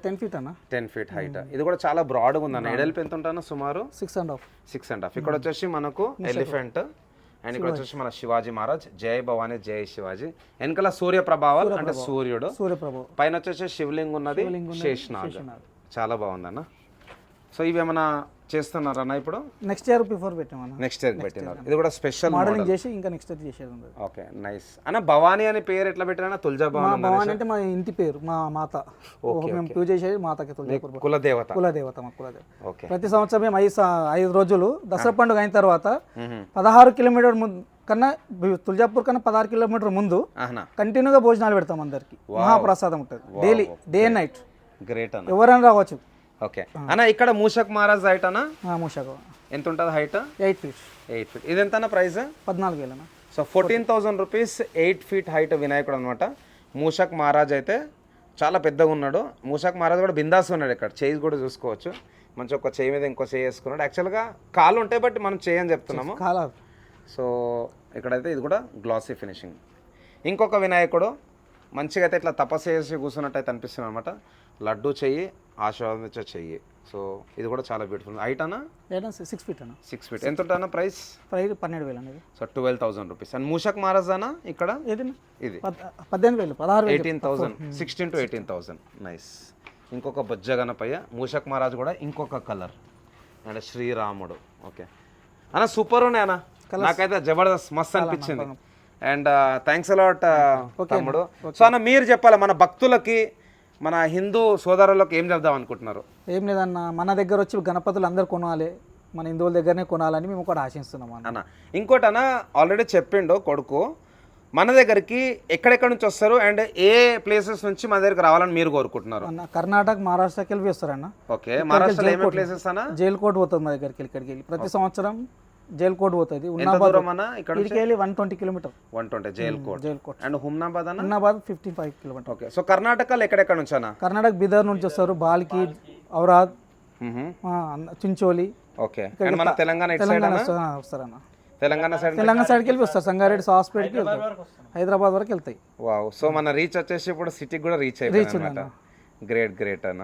10 ఫీట్ అన్న. 10 ఫీట్ హైట్. ఇది కూడా చాలా బ్రాడ్గా ఉందన్న. ఎడల్పు ఎంత ఉంటాను? సుమారు 6.5. ఇక్కడ వచ్చేసి మనకు ఎలిఫెంట్. అండ్ ఇక్కడ వచ్చేసి మన శివాజీ మహారాజ్. జై భవానీ జై శివాజీ. వెనకాల సూర్య ప్రభావాలు అంటే సూర్యుడు. పైన వచ్చేసి శివలింగం ఉన్నది, శేషనాగ్. చాలా బాగుందన్న. సో ఇవి ఏమైనా చేస్తున్నారన్న ఇప్పుడు? నెక్స్ట్ ఇయర్ బిఫోర్ పెట్టామన్న. నెక్స్ట్ ఇయర్ పెట్టినారు. ఇది కూడా స్పెషల్ మోడలింగ్ చేసి ఇంకా నెక్స్ట్ ఇయర్ చేసేది ఉంది. ఓకే నైస్ అన్న. భవానీ అనే పేరు ఎట్లా పెట్టారన్న? తులజా భవానీ. భవానీ అంటే మా ఇంటి పేరు, మా మాత. మేము పూజ చేసేది మాతకి, తులజాపూర్ కులదేవత. మా కులదేవత. ఓకే. ప్రతి సంవత్సరం మేము 5 రోజులు దసరా పండుగ అయిన తర్వాత 16 కిలోమీటర్ కన్నా తులజాపూర్ కన్నా 16 కిలోమీటర్ ముందు కంటిన్యూగా భోజనాలు పెడతాం అందరికి. మహాప్రసాదం ఉంటుంది daily, day and night. Great అన్న. ఎవరైనా రావచ్చు. ఓకే అన్న. ఇక్కడ మూషక్ మహారాజ్ హైట్ అన్న? మూషక్. ఎంత ఉంటుంది హైట్? 8 ఫీట్. ఇది ఎంత అన్న ప్రైస్? 14,000 అన్న. సో 14,000 రూపీస్ 8 ఫీట్ హైట్ వినాయకుడు అనమాట. మూషక్ మహారాజ్ అయితే చాలా పెద్దగా ఉన్నాడు. మూషక్ మహారాజ్ కూడా బిందాస్ ఉన్నాడు. ఇక్కడ చేయి కూడా చూసుకోవచ్చు. మంచి ఒక చేయి మీద ఇంకో చేయి వేసుకున్నాడు. యాక్చువల్గా కాళ్ళు ఉంటాయి బట్టి మనం చేయని చెప్తున్నాము. సో ఇక్కడైతే ఇది కూడా గ్లాసీ ఫినిషింగ్. ఇంకొక వినాయకుడు మంచిగా అయితే ఇట్లా తపస్సు చేసి కూర్చున్నట్టు అయితే అనిపిస్తుంది అనమాట. లడ్డు చెయ్యి, ఆశీర్వాదించే చెయ్యి. సో ఇది కూడా చాలా బ్యూటిఫుల్. హైట్ అన్న 6 ఫీట్ అన్న. 6 ఫీట్. ఎంత ఉంటుంది ప్రైస్? 12,000 అనేది. So 12,000 rupees. అండ్ మూషక్ మహారాజ్ అన్న ఇక్కడ ఇది 18,000, 16,000, 18,000, 16 to 18,000. నైస్. ఇంకొక బొజ్జ గణపయ్య మూషక్ మహారాజ్ కూడా ఇంకొక కలర్ అండ్ శ్రీరాముడు. ఓకే అన్న సూపర్ ఉన్నాయి అన్న, నాకైతే జబర్దస్త్ మస్త్ అనిపించింది. అండ్ థ్యాంక్స్ అలాట్ తమ్ముడు. సో అన్న మీరు చెప్పాలి మన భక్తులకి, మన హిందూ సోదరులకు ఏం చెప్దాం అనుకుంటున్నారు? ఏం లేదన్న, మన దగ్గర వచ్చి గణపతులు అందరు కొనాలి, మన హిందువుల దగ్గరనే కొనాలని మేము కూడా ఆశిస్తున్నాం అన్న. ఇంకోటి అన్న ఆల్రెడీ చెప్పిండు కొడుకు, మన దగ్గరికి ఎక్కడెక్కడ నుంచి వస్తారు అండ్ ఏ ప్లేసెస్ నుంచి మన దగ్గరికి రావాలని మీరు కోరుకుంటున్నారు? అన్న కర్ణాటక, మహారాష్ట్రకి వెళ్ళి వస్తారన్న. ఓకే, మహారాష్ట్రలో ఏమేమి ప్లేసెస్ అన్న? జైల్ కోట్ పోతుంది మా దగ్గరికి, ఇక్కడికి వెళ్ళి ప్రతి సంవత్సరం జైల్ కోట్ పోతుంది. ఇక్కడికి వెళ్ళి 120 కిలోమీటర్. 120 జైల్ కోట్. అండ్ హుమ్నాబాద్ అన్న? హుమ్నాబాద్ 55 కిలోమీటర్. ఓకే. సో కర్ణాటకలో ఎక్కడెక్కడ నుంచి అన్న? కర్ణాటక బీదర్ నుంచి వస్తారు, బాల్కి, ఔరాద్, చించోలి. ఓకే. అండ్ మన తెలంగాణ వస్తారన్న. తెలంగాణ సైడ్కి వెళ్ళి వస్తారు, సంగారెడ్డి, హాస్పిటల్కి వెళ్తారు, హైదరాబాద్ వరకు వెళ్తాయి. వావ్. సో మన రీచ్ వచ్చేసి ఇప్పుడు సిటీకి కూడా రీచ్ అయిపోయింది. గ్రేట్ అన్న.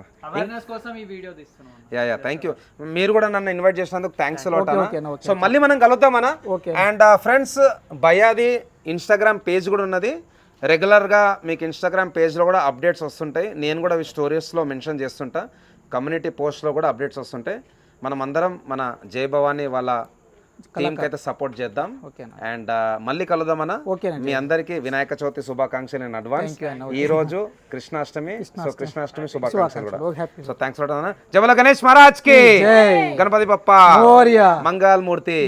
Yeah thank you. మీరు కూడా నన్ను ఇన్వైట్ చేసినందుకు థ్యాంక్స్ అలాట్ అన్న. సో మళ్ళీ మనం కలుద్దాం అన్న. అండ్ ఫ్రెండ్స్ భయ్యాది ఇన్స్టాగ్రామ్ పేజ్ కూడా ఉన్నది. రెగ్యులర్గా మీకు ఇన్స్టాగ్రామ్ పేజ్లో కూడా అప్డేట్స్ వస్తుంటాయి. నేను కూడా అవి స్టోరీస్లో మెన్షన్ చేస్తుంటా, కమ్యూనిటీ పోస్ట్లో కూడా అప్డేట్స్ వస్తుంటాయి. మనం అందరం మన జై భవానీ వాళ్ళ టీంకి అయితే సపోర్ట్ చేద్దాం. అండ్ మళ్ళీ కలుద్దామన్న. మీ అందరికీ వినాయక చవితి శుభాకాంక్షలు ఇన్ అడ్వాన్స్. ఈ రోజు కృష్ణాష్టమి, సో కృష్ణాష్టమి శుభాకాంక్షలు కూడా. సో థ్యాంక్స్ లాట్ అన్న. జమల గణేష్ మహారాజ్ కి, గణపతి బప్ప, మంగళ మూర్తి.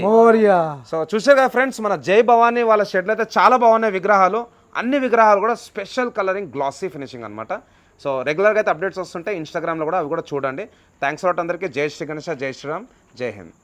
సో చూసారు కదా ఫ్రెండ్స్, మన జై భవానీ వాళ్ళ షెడ్లు అయితే చాలా బాగున్నాయి విగ్రహాలు. అన్ని విగ్రహాలు కూడా స్పెషల్ కలరింగ్, గ్లాసీ ఫినిషింగ్ అనమాట. సో రెగ్యులర్గా అయితే అప్డేట్స్ వస్తుంటాయి ఇన్స్టాగ్రామ్లో కూడా, అవి కూడా చూడండి. థ్యాంక్స్ లాట్ అందరికీ. జై శ్రీ గణేష్, జై శ్రీరామ్, జై హింద్.